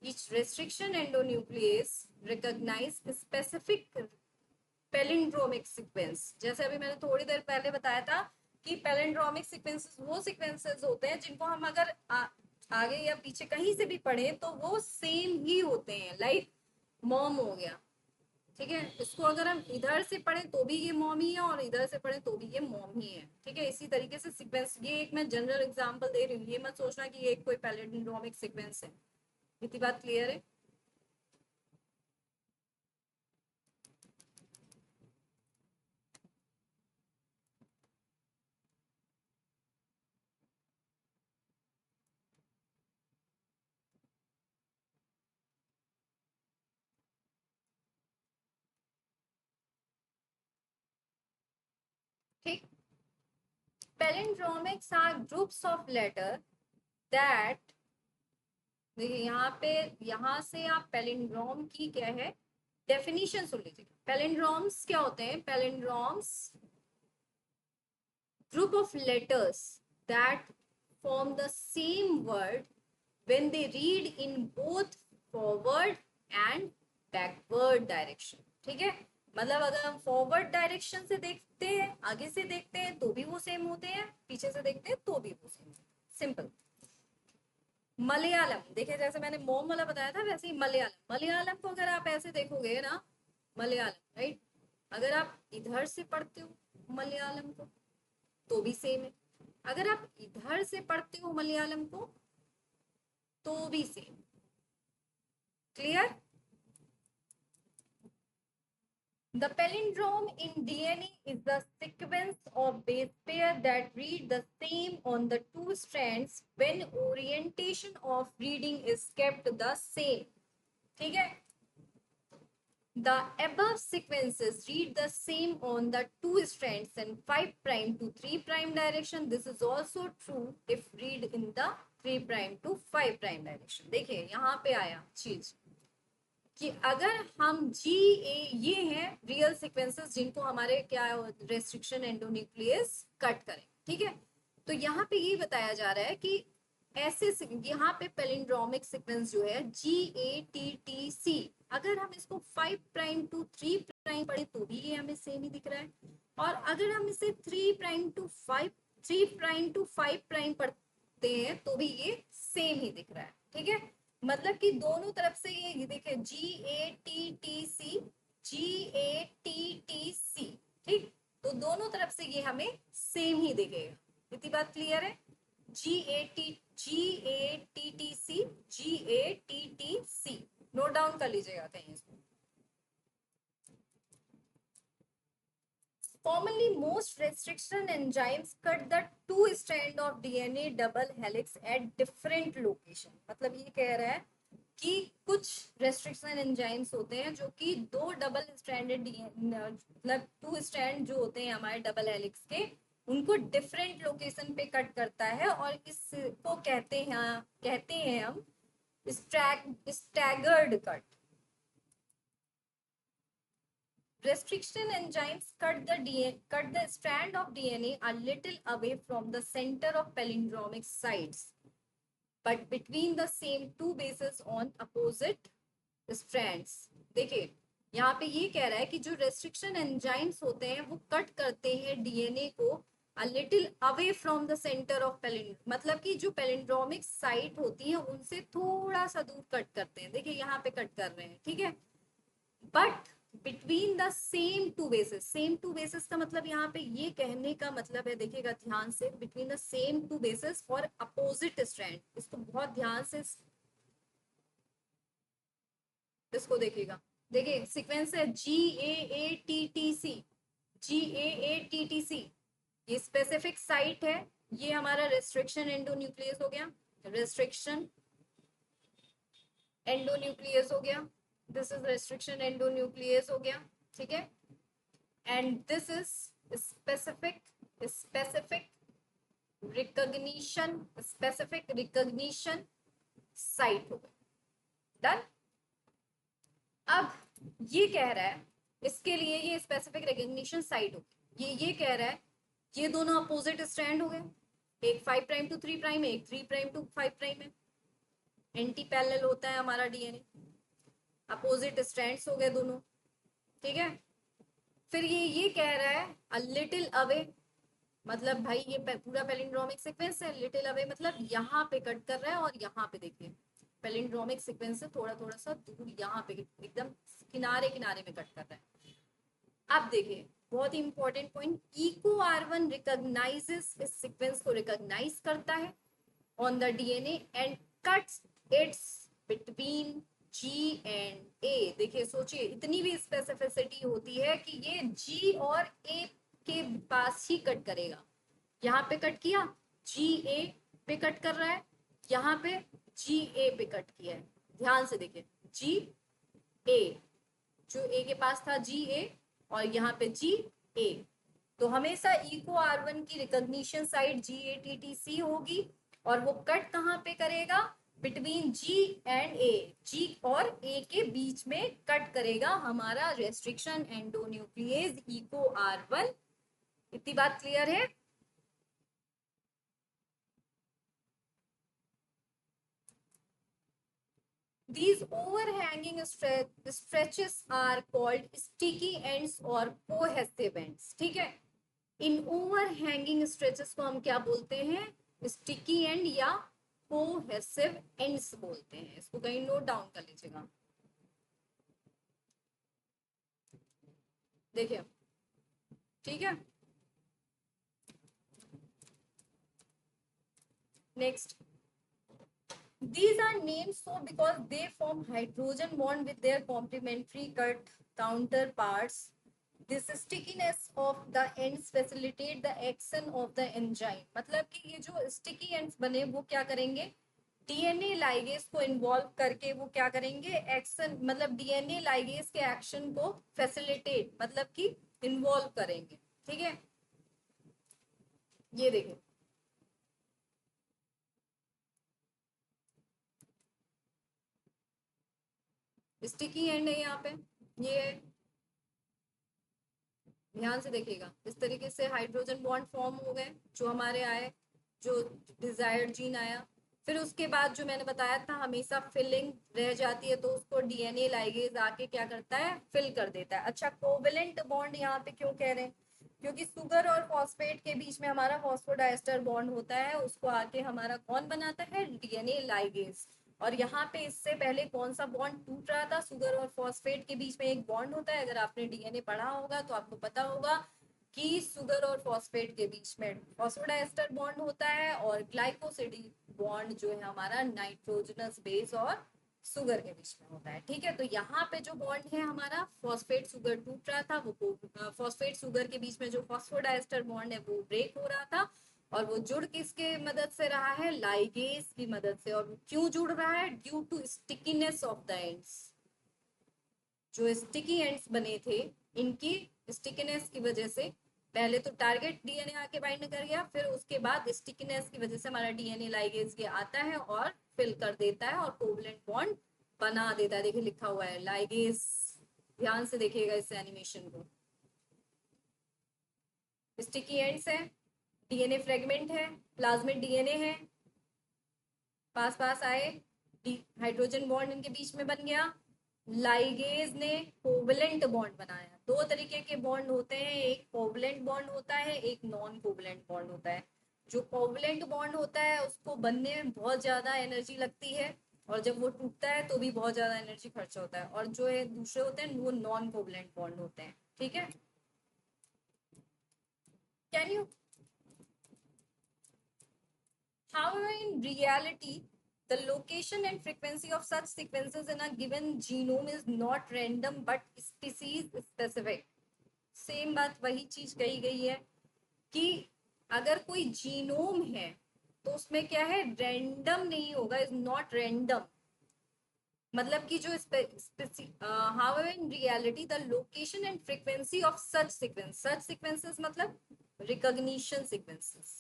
each restriction endonuclease recognize specific palindromic sequence. जैसे अभी मैंने थोड़ी देर पहले बताया था कि पैलिंड्रोमिक सीक्वेंसेस वो सीक्वेंसेस होते हैं जिनको हम अगर आगे या पीछे कहीं से भी पढ़े तो वो सेम ही होते हैं। लाइक मॉम हो गया, ठीक है, इसको अगर हम इधर से पढ़े तो भी ये मॉम ही है और इधर से पढ़े तो भी ये मॉम ही है, ठीक है। इसी तरीके से सीक्वेंस, ये एक मैं जनरल एग्जांपल दे रही हूँ, ये मत सोचना कि ये कोई पैलिंड्रोमिक सीक्वेंस है। इतनी बात क्लियर है? ठीक। Palindromics are groups of letter that, देखिए यहाँ से आप पैलिंड्रोम की क्या है डेफिनेशन सुन लीजिए। पैलिंड्रोम्स क्या होते हैं? पैलिंड्रोम्स group of letters that form the same word when they read in both forward and backward direction, ठीक है। मतलब अगर हम फॉरवर्ड डायरेक्शन से देखते हैं, आगे से देखते हैं तो भी वो सेम होते हैं, पीछे से देखते हैं तो भी वो सेम। सिंपल। मलयालम, देखिए जैसे मैंने मोम वाला बताया था वैसे ही मलयालम, मलयालम को अगर आप ऐसे देखोगे ना, मलयालम राइट, अगर आप इधर से पढ़ते हो मलयालम को तो भी सेम है, अगर आप इधर से पढ़ते हो मलयालम को तो भी same. Clear? The palindrome in DNA is the sequence of base pair that read the same on the two strands when orientation of reading is kept the same, ठीक है। The above sequences read the same on the two strands and 5 prime to 3 prime direction. This is also true if read in the 3 prime to 5 prime direction. देखिए यहाँ पे आया चीज कि अगर हम जी ए, ये हैं रियल सीक्वेंसेस जिनको हमारे क्या रेस्ट्रिक्शन एंडोन्यूक्लियस कट करें, ठीक है। तो यहाँ पे ये बताया जा रहा है कि ऐसे यहाँ पे पैलिंड्रोमिक सीक्वेंस जो है GATTC, अगर हम इसको 5 प्राइम टू 3 प्राइम पढ़े तो भी ये हमें सेम ही दिख रहा है, और अगर हम इसे 3 प्राइम टू 5 प्राइम पढ़ते हैं तो भी ये सेम ही दिख रहा है, ठीक है। मतलब कि दोनों तरफ से ये देखिए GATTC, ठीक, तो दोनों तरफ से ये हमें सेम ही दिखेगा। इतनी बात क्लियर है? GATTC नोट डाउन कर लीजिएगा कहीं इसको। Commonly, most restriction enzymes cut the two strand of DNA double helix at different location. मतलब ये कह रहा है कि कुछ रेस्ट्रिक्शन एंजाइम्स होते हैं जो कि दो डबल स्ट्रैंडेड मतलब टू स्ट्रैंड जो होते हैं हमारे डबल हेलिक्स के, उनको डिफरेंट लोकेशन पे कट करता है, और इसको कहते हैं हम staggered cut. Restriction enzymes cut the strand of DNA a little away from the center of palindromic sites, but between the same two bases on opposite strands. देखिए यहाँ पे ये कह रहा है कि जो रेस्ट्रिक्शन एंजाइम्स होते हैं वो कट करते हैं डीएनए को a little away from the center of palindrome, मतलब कि जो पैलिंड्रोमिक साइट होती है उनसे थोड़ा सा दूर कट करते हैं। देखिए यहाँ पे कट कर रहे हैं, ठीक है, but between the same two bases का मतलब यहाँ पे ये कहने का मतलब है, देखिएगा ध्यान से, between the same two bases for opposite strand. इसको बहुत ध्यान से इसको देखिएगा। देखिए सीक्वेंस है GAATTC, ये स्पेसिफिक साइट है, ये हमारा रेस्ट्रिक्शन एंडोन्यूक्लियस हो गया, रेस्ट्रिक्शन एंडोन्यूक्लियस हो गया, दिस इज रेस्ट्रिक्शन एंडोन्यूक्लियस हो गया, ठीक है, and this is specific recognition site हो गया। डन। अब ये कह रहा है इसके लिए ये स्पेसिफिक रिकॉग्निशन साइट होगी, ये कह रहा है ये दोनों अपोजिट स्ट्रैंड हो गए, एक 5 प्राइम टू 3 प्राइम है, एक 3 प्राइम टू 5 प्राइम है, एंटी पैरेलल होता है हमारा डीएनए, अपोजिट स्ट्रैंड्स हो गए दोनों, ठीक है। फिर ये कह रहा है अ लिटिल अवे, मतलब भाई ये पूरा पैलिंड्रोमिक सीक्वेंस है, लिटिल अवे मतलब यहाँ पे कट कर रहा है और यहाँ पे देखिए पैलिंड्रोमिक सीक्वेंस से थोड़ा थोड़ा सा दूर यहाँ पे एकदम किनारे किनारे में कट कर रहा है। अब देखिए बहुत ही important point, eco R1 recognises, इस सीक्वेंस को रिकॉग्नाइज करता है on the DNA and cuts its between G and A। देखिए सोचिए इतनी भी स्पेसिफिसिटी होती है कि ये G और A के पास ही कट करेगा। यहाँ पे कट किया, GA पे कट कर रहा है, यहाँ पे GA पे कट किया है। ध्यान से देखिए GA, जो A के पास था GA और यहाँ पे GA, तो हमेशा इको R1 की रिकॉग्निशन साइड GATTC होगी और वो कट कहाँ पे करेगा, between G and A, G और A के बीच में कट करेगा हमारा रेस्ट्रिक्शन एंडोन्यूक्लियेज इको R1। इतनी बात क्लियर है। These overhanging stretches are called sticky ends or cohesive ends, ठीक है। इन ओवरहैंगिंग स्ट्रेचेस को हम क्या बोलते हैं, स्टिकी एंड या कोहेसिव एंड्स बोलते हैं। इसको कहीं नोट डाउन कर लीजिएगा। देखिए ठीक है, next, these are named so because they form hydrogen bond with their complementary cut counterparts. This stickiness of the ends facilitate the action of the enzyme, मतलब कि ये जो sticky ends बने वो क्या करेंगे, डीएनए लाइगेज को इन्वॉल्व करके वो क्या करेंगे, एक्शन, मतलब डीएनए लाइगेज के एक्शन को फैसिलिटेट मतलब कि इन्वॉल्व करेंगे, ठीक है। ये देखिए स्टिकी एंड है यहाँ पे, ये ध्यान से देखिएगा, इस तरीके से हाइड्रोजन बॉन्ड फॉर्म हो गए जो हमारे आए, जो डिजायर्ड जीन आया। फिर उसके बाद जो मैंने बताया था हमेशा फिलिंग रह जाती है तो उसको डीएनए लाइगेज आके क्या करता है, फिल कर देता है। अच्छा कोवेलेंट बॉन्ड यहाँ पे क्यों कह रहे हैं, क्योंकि सुगर और फॉस्फेट के बीच में हमारा फॉस्फोडाइस्टर बॉन्ड होता है, उसको आके हमारा कौन बनाता है, डीएनए लाइगेज। और यहाँ पे इससे पहले कौन सा बॉन्ड टूट रहा था, सुगर और फॉस्फेट के बीच में एक बॉन्ड होता है, अगर आपने डीएनए पढ़ा होगा तो आपको पता होगा कि सुगर और फॉस्फेट के बीच में फॉस्फोडाइस्टर बॉन्ड होता है और ग्लाइकोसिडिक बॉन्ड जो है हमारा नाइट्रोजनस बेस और सुगर के बीच में होता है, ठीक है। तो यहाँ पे जो बॉन्ड है हमारा फॉस्फेट सुगर टूट रहा था, वो फॉस्फेट सुगर के बीच में जो फॉस्फोडाइस्टर बॉन्ड है वो ब्रेक हो रहा था और वो जुड़ किसके मदद से रहा है, लाइगेज की मदद से। और क्यों जुड़ रहा है, due to stickiness of the ends, जो स्टिकी एंड्स बने थे इनकी स्टिकीनेस की वजह से, पहले तो टारगेट डीएनए आके बाइंड कर गया, फिर उसके बाद स्टिकीनेस की वजह से हमारा डीएनए लाइगेज के आता है और फिल कर देता है और कोवलेंट बॉन्ड बना देता है। देखिए लिखा हुआ है लाइगेज, ध्यान से देखिएगा इस एनिमेशन को, स्टिकी एंड्स है, डीएनए फ्रेगमेंट है, प्लाज्मिड डीएनए है, पास पास आए, हाइड्रोजन बॉन्ड इनके बीच में बन गया, लाइगेज ने कोवलेंट बॉन्ड बनाया। दो तरीके के बॉन्ड होते हैं, एक कोवलेंट बॉन्ड होता है, एक नॉन कोवलेंट बॉन्ड होता है। जो कोवलेंट बॉन्ड होता है उसको बनने में बहुत ज्यादा एनर्जी लगती है और जब वो टूटता है तो भी बहुत ज्यादा एनर्जी खर्च होता है, और जो है दूसरे होते हैं वो नॉन कोवलेंट बॉन्ड होते हैं, ठीक है। Can you, however, in reality, the location and frequency of such sequences in a given genome is not random but species specific. Same बात वही चीज कही गई है कि अगर कोई जीनोम है तो उसमें क्या है, रैंडम नहीं होगा, इज नॉट रैंडम। मतलब कि जो however in reality the location and frequency of such sequences मतलब recognition sequences,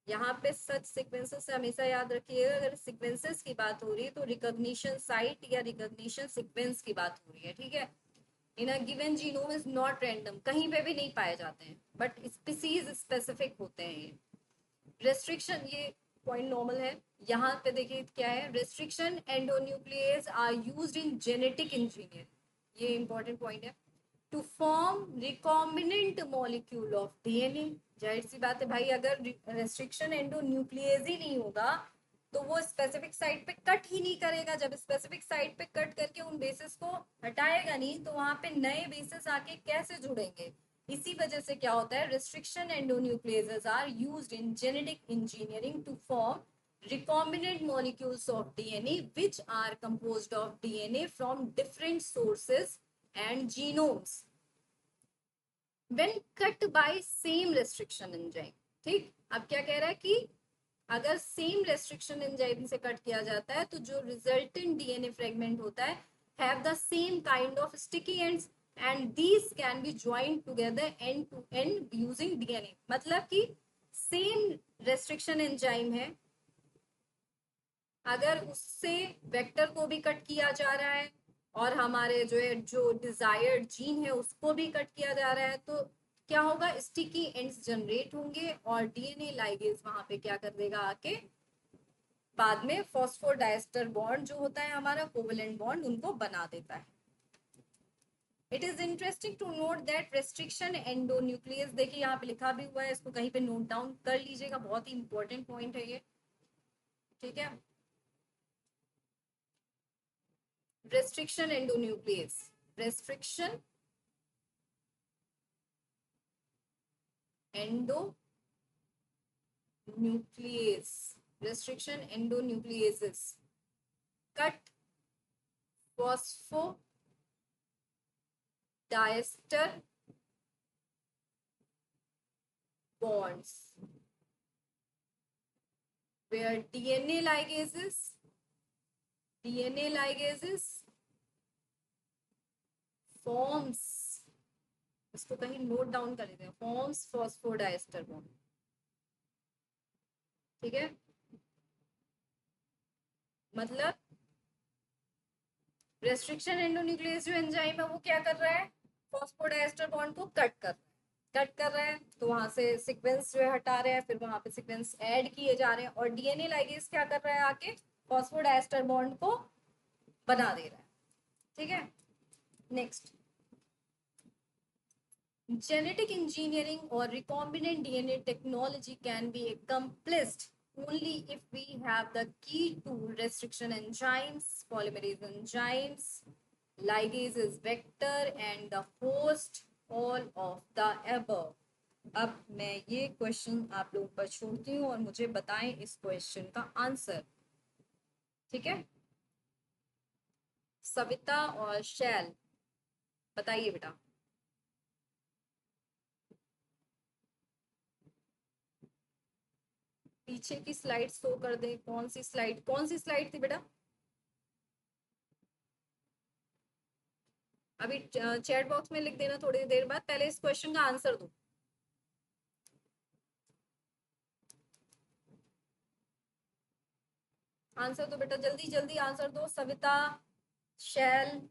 यहाँ पे सच सीक्वेंसेस से हमेशा याद रखिएगा, अगर सीक्वेंसेस की बात हो रही है तो रिकॉग्निशन साइट या रिकॉग्निशन सीक्वेंस की बात हो रही है, ठीक है। In a given genome is not random, कहीं पे भी नहीं पाए जाते हैं बट स्पीसीज स्पेसिफिक होते हैं ये। रेस्ट्रिक्शन, ये पॉइंट नॉर्मल है। यहाँ पे देखिए क्या है, restriction endonuclease are used in genetic engineering, ये इंपॉर्टेंट पॉइंट है। To form recombinant molecule of DNA, जाहिर सी बात है भाई, अगर रेस्ट्रिक्शन एंडोन्यूक्लियस ही नहीं होगा तो वो स्पेसिफिक साइट पे कट ही नहीं करेगा। जब स्पेसिफिक साइट पे कट करके उन बेसिस को हटाएगा नहीं तो वहां पे नए बेसिस आके कैसे जुड़ेंगे। इसी वजह से क्या होता है, restriction endonucleases are used in genetic engineering to form recombinant molecules of DNA which are composed of DNA from different sources and genomes when cut by same restriction enzyme। ठीक, अब क्या कह रहा है कि अगर सेम रेस्ट्रिक्शन एंजाइम से cut किया जाता है तो जो रिजल्टेंट डीएनए फ्रेगमेंट होता है have the same kind of sticky ends and these can be joined together end to end using DNA. मतलब कि सेम रेस्ट्रिक्शन एंजाइम है, अगर उससे वेक्टर को भी कट किया जा रहा है और हमारे जो है जो डिजायर्ड जीन है उसको भी कट किया जा रहा है तो क्या होगा, स्टिकी एंड्स जनरेट होंगे और डीएनए लाइगेज वहां पे क्या कर देगा आके बाद में फॉस्फोडाइस्टर बॉन्ड जो होता है हमारा कोवेलेंट बॉन्ड उनको बना देता है। It is interesting to note that restriction endonuclease, देखिए यहाँ पे लिखा भी हुआ है, इसको कहीं पे नोट डाउन कर लीजिएगा, बहुत ही इंपॉर्टेंट पॉइंट है ये। ठीक है, restriction endonuclease, restriction endonuclease, restriction endonucleases cut phosphodiester bonds where DNA ligases forms, इसको कहीं नोट डाउन कर लेते हैं, फॉर्म्स फॉस्फोडाइस्टर बॉन्ड। ठीक है, मतलब रेस्ट्रिक्शन एंडोन्यूक्लियस जो एंजाइम है वो क्या कर रहा है, फॉस्फोडाइस्टर बॉन्ड को कट कर रहा है तो वहां से सीक्वेंस जो है हटा रहे हैं, फिर वहां पे सीक्वेंस ऐड किए जा रहे हैं और डीएनए लाइगेज क्या कर रहा है, आके फॉस्फोडाइस्टर बॉन्ड को बना दे रहा है। ठीक है, next, genetic engineering or recombinant DNA technology can be accomplished only if we have the key to restriction enzymes, polymerase enzymes, ligases vector and the host, all of the above। अब मैं ये question आप लोगों पर छोड़ती हूँ और मुझे बताएं इस क्वेश्चन का आंसर। ठीक है, सविता और शैल बताइए बेटा। पीछे की स्लाइड शो कर दें, कौन सी स्लाइड थी बेटा? अभी चैट बॉक्स में लिख देना थोड़ी देर बाद, पहले इस क्वेश्चन का आंसर दो। आंसर दो बेटा, जल्दी जल्दी आंसर दो, सविता, शैल।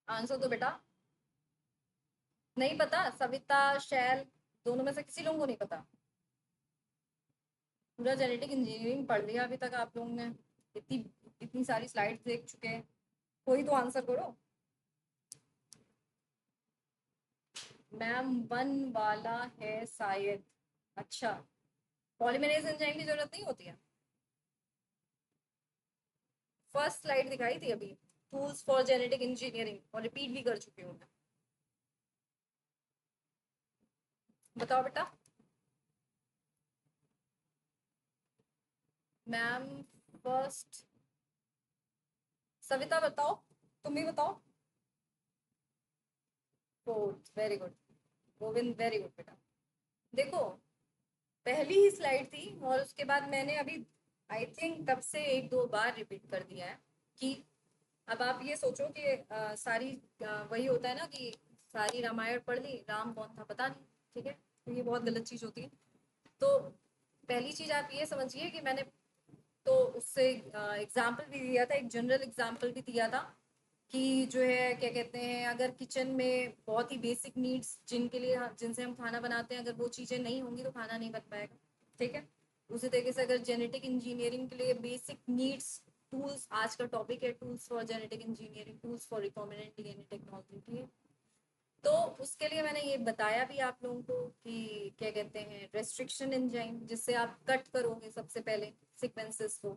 आंसर दो बेटा। नहीं पता, सविता शैल दोनों में से किसी लोगों को नहीं पता? पूरा जेनेटिक इंजीनियरिंग पढ़ लिया अभी तक आप लोगों ने, इतनी इतनी सारी स्लाइड्स देख चुके हैं, कोई तो आंसर करो। मैम 1 वाला है शायद। अच्छा, पॉलीमरेज एंजाइम की जरूरत नहीं होती है? फर्स्ट स्लाइड दिखाई थी अभी, टूल्स फॉर जेनेटिक इंजीनियरिंग, और रिपीट भी कर चुकी हूँ। बताओ बेटा। मैम फर्स्ट, सविता बताओ, तुम भी बताओ। Fourth, very good Govind, very good बेटा। देखो, पहली ही स्लाइड थी और उसके बाद मैंने अभी आई थिंक तब से 1-2 बार रिपीट कर दिया है कि अब आप ये सोचो कि सारी वही होता है ना कि सारी रामायण पढ़ ली, राम कौन था पता नहीं। ठीक है, तो ये बहुत गलत चीज होती है। तो पहली चीज आप ये समझिए कि मैंने तो उससे एग्जाम्पल भी दिया था, एक जनरल एग्जाम्पल भी दिया था कि जो है क्या कहते हैं, अगर किचन में बहुत ही बेसिक नीड्स जिनके लिए जिनसे हम खाना बनाते हैं, अगर वो चीज़ें नहीं होंगी तो खाना नहीं बन पाएगा, ठीक है। उसी तरीके से अगर जेनेटिक इंजीनियरिंग के लिए बेसिक नीड्स, टूल्स, आज का टॉपिक है tools for genetic engineering, tools for recombinant DNA technology, ठीक है। तो उसके लिए मैंने ये बताया भी आप लोगों को कि क्या कहते हैं, रेस्ट्रिक्शन एंजाइम, जिससे आप कट करोगे सबसे पहले सीक्वेंसेस को।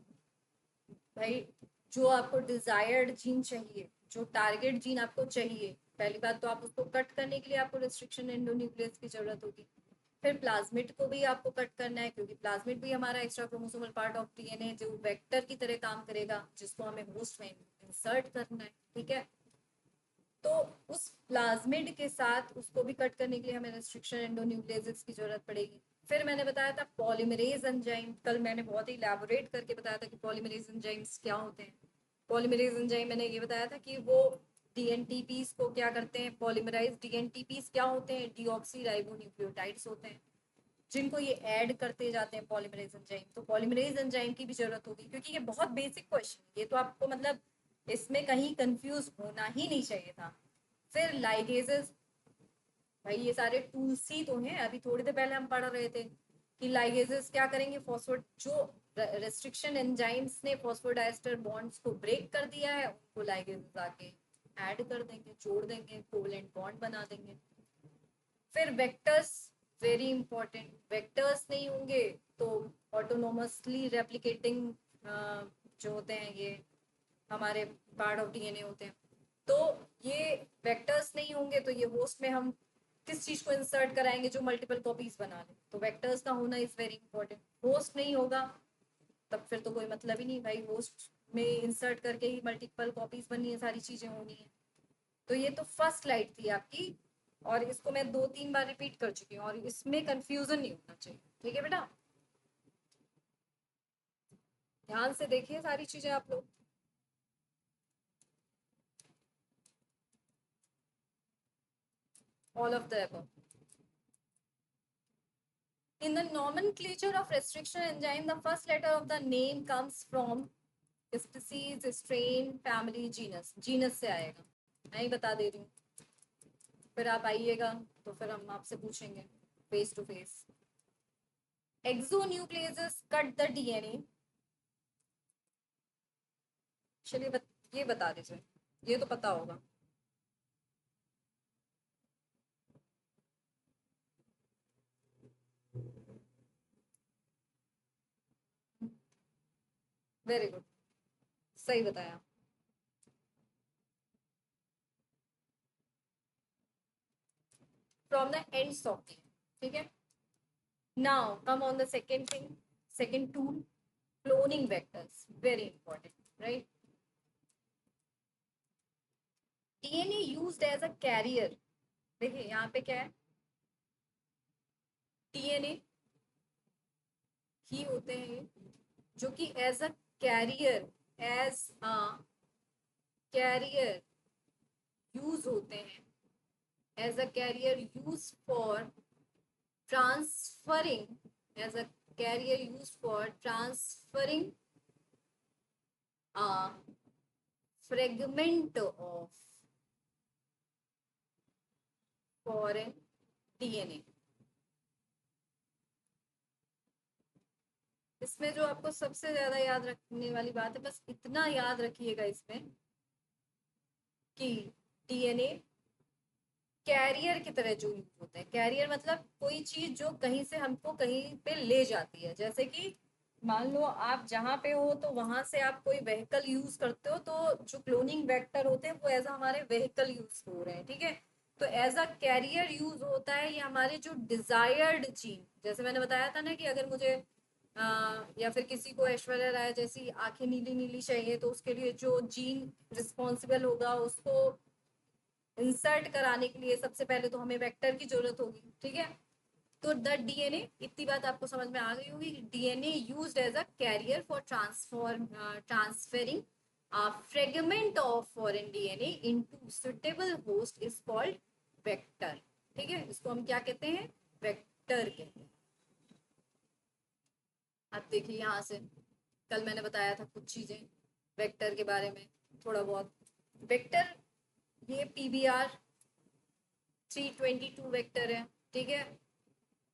भाई जो आपको डिजायर्ड जीन चाहिए, जो टारगेट जीन आपको चाहिए, पहली बात तो आप उसको कट करने के लिए आपको रेस्ट्रिक्शन एंडोन्यूक्लियस की जरूरत होगी। फिर प्लाज्मिड को भी आपको कट करना है, क्योंकि प्लाज्मिड भी हमारा extra chromosomal part of DNA जो वेक्टर की तरह काम करेगा, जिसको हमें होस्ट में इंसर्ट करना है, ठीक है। तो उस प्लाज्मिड के साथ उसको भी कट करने के लिए हमें रेस्ट्रिक्शन एंडोन्यूक्लियस की जरूरत पड़ेगी। फिर मैंने बताया था पॉलीमरेज एंजाइम, कल मैंने बहुत ही इलैबोरेट करके बताया था कि पॉलीमरेज एंजाइम्स क्या होते हैं। पॉलीमरेज एंजाइम मैंने ये बताया था कि वो डीएनटीपीस को क्या करते हैं, पॉलीमराइज डीएनटीपीस क्या होते हैं, डीऑक्सी राइबोन्यूक्लियोटाइड्स होते हैं, जिनको ये ऐड करते जाते हैं पॉलीमरेज एंजाइम। तो पॉलीमरेज एंजाइम की भी जरूरत होगी, क्योंकि ये बहुत बेसिक क्वेश्चन, ये तो आपको मतलब इसमें कहीं कंफ्यूज होना ही नहीं चाहिए था। फिर लाइगेजेस, भाई ये सारे टूल्स ही तो हैं, अभी थोड़ी देर पहले हम पढ़ रहे थे कि लाइगेजेस क्या करेंगे, फॉस्फेट जो रेस्ट्रिक्शन एंजाइम्स ने फॉस्फोडाइस्टर बॉन्ड्स को ब्रेक कर दिया है, उनको लाइगेजेस आके ऐड कर देंगे, जोड़ देंगे, कोवलेंट बॉन्ड बना देंगे। फिर वेक्टर्स, वेरी इंपॉर्टेंट, वेक्टर्स नहीं होंगे तो ऑटोनोमसली रेप्लिकेटिंग जो होते हैं ये हमारे पार्ट ऑफ डीएनए होते हैं, तो ये वेक्टर्स नहीं होंगे तो ये होस्ट में हम किस चीज को इंसर्ट कराएंगे जो मल्टीपल कॉपीज बना ले, तो वेक्टर्स का होना इज वेरी इंपॉर्टेंट। होस्ट नहीं होगा तब फिर तो कोई मतलब ही नहीं, भाई होस्ट में इंसर्ट करके ही मल्टीपल कॉपीज बननी है, सारी चीजें होनी है। तो ये तो फर्स्ट स्लाइड थी आपकी, और इसको मैं 2-3 बार रिपीट कर चुकी हूँ, और इसमें कंफ्यूजन नहीं होना चाहिए, ठीक है बेटा। ध्यान से देखिए सारी चीजें आप लोग। All of the above. In the nomenclature of restriction enzyme, the first letter of the name comes from species, strain, family, genus. Genus से आएगा, मैं ही बता दे रही हूँ। फिर आप आइएगा तो फिर हम आपसे पूछेंगे face to face. Exonucleases cut the DNA. चलिए ये बता दीजिए, ये तो पता होगा। वेरी गुड, सही बताया। From the ends of the, ठीक है। Now come on the second thing, second tool, cloning vectors, very important, right. DNA used as a carrier, देखिए यहाँ पे क्या है, डीएनए ही होते हैं जो कि as a carrier, as a carrier use होते हैं, as a carrier use for transferring, as a carrier use for transferring a fragment of foreign DNA. इसमें जो आपको सबसे ज्यादा याद रखने वाली बात है, बस इतना याद रखिएगा इसमें कि डीएनए कैरियर की तरह जो यूज होते हैं, कैरियर मतलब कोई चीज जो कहीं से हमको कहीं पे ले जाती है, जैसे कि मान लो आप जहाँ पे हो तो वहां से आप कोई व्हीकल यूज करते हो, तो जो क्लोनिंग वेक्टर होते हैं वो एज हमारे व्हीकल यूज हो रहे हैं, ठीक है। तो एज अ कैरियर यूज होता है ये हमारे जो डिजायर्ड जीन, जैसे मैंने बताया था ना कि अगर मुझे या फिर किसी को ऐश्वर्या राय जैसी आंखें नीली नीली चाहिए, तो उसके लिए जो जीन रिस्पॉन्सिबल होगा उसको इंसर्ट कराने के लिए सबसे पहले तो हमें वेक्टर की जरूरत होगी, ठीक है। तो द डीएनए, इतनी बात आपको समझ में आ गई होगी, DNA used as a carrier for transferring a fragment of foreign DNA into suitable host is called vector, ठीक है। इसको हम क्या कहते हैं, वेक्टर कहते हैं। अब देखिए यहाँ से कल मैंने बताया था कुछ चीजें वेक्टर के बारे में, थोड़ा बहुत वेक्टर, ये PBR 322 वेक्टर है, ठीक है।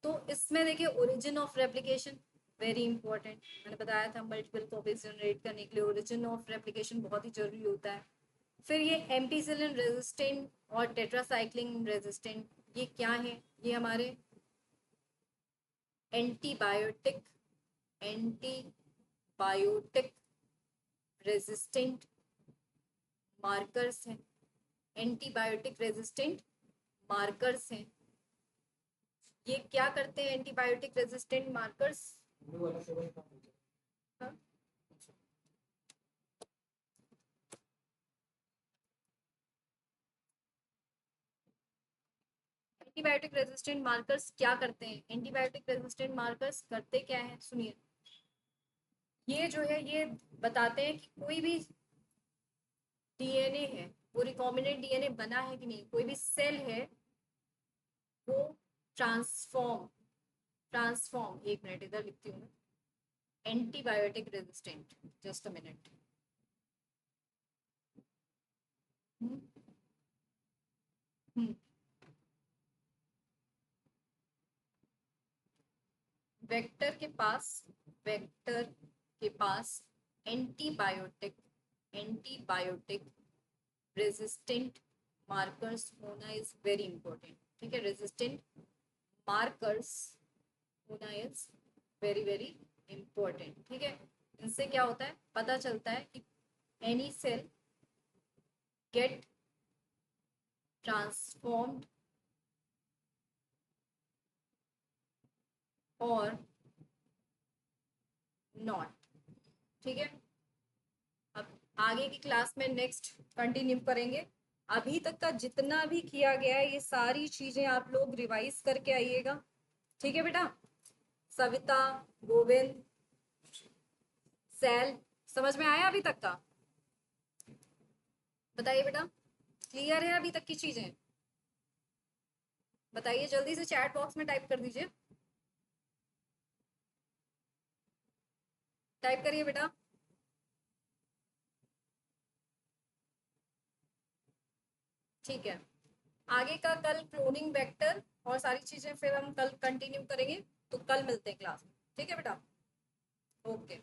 तो इसमें देखिए origin of replication very important, मैंने बताया था मल्टीपल कॉपीज जनरेट करने के लिए ओरिजिन ऑफ रेप्लिकेशन बहुत ही जरूरी होता है। फिर ये एम्पीसिलिन रेजिस्टेंट और टेट्रासाइक्लिन रेजिस्टेंट, ये क्या है, ये हमारे एंटीबायोटिक एंटीबायोटिक रेजिस्टेंट मार्कर्स हैं, एंटीबायोटिक रेजिस्टेंट मार्कर्स हैं। ये क्या करते हैं antibiotic resistant markers? Antibiotic resistant markers क्या करते हैं? एंटीबायोटिक रेजिस्टेंट मार्कर्स करते क्या है, सुनिए। ये जो है ये बताते हैं कि कोई भी डीएनए है, वो रिकॉम्बिनेंट डीएनए बना है कि नहीं, कोई भी सेल है वो ट्रांसफॉर्म ट्रांसफॉर्म, एक मिनट इधर लिखती हूँ मैं, antibiotic resistant, just a minute. Vector के पास वेक्टर के पास एंटीबायोटिक एंटीबायोटिक रेजिस्टेंट मार्कर्स होना इज वेरी इंपॉर्टेंट, ठीक है। रेजिस्टेंट मार्कर्स होना इज वेरी वेरी इंपॉर्टेंट, ठीक है। इनसे क्या होता है, पता चलता है कि एनी सेल गेट ट्रांसफॉर्म्ड और नॉट, ठीक है। अब आगे की क्लास में नेक्स्ट कंटिन्यू करेंगे। अभी तक का जितना भी किया गया है ये सारी चीजें आप लोग रिवाइज करके आइएगा, ठीक है बेटा। सविता, गोविंद, सैल, समझ में आया अभी तक का? बताइए बेटा, क्लियर है अभी तक की चीजें? बताइए जल्दी से, चैट बॉक्स में टाइप कर दीजिए, टाइप करिए बेटा। ठीक है, आगे का कल क्लोनिंग वेक्टर और सारी चीजें फिर हम कल कंटिन्यू करेंगे, तो कल मिलते हैं क्लास में, ठीक है बेटा। ओके।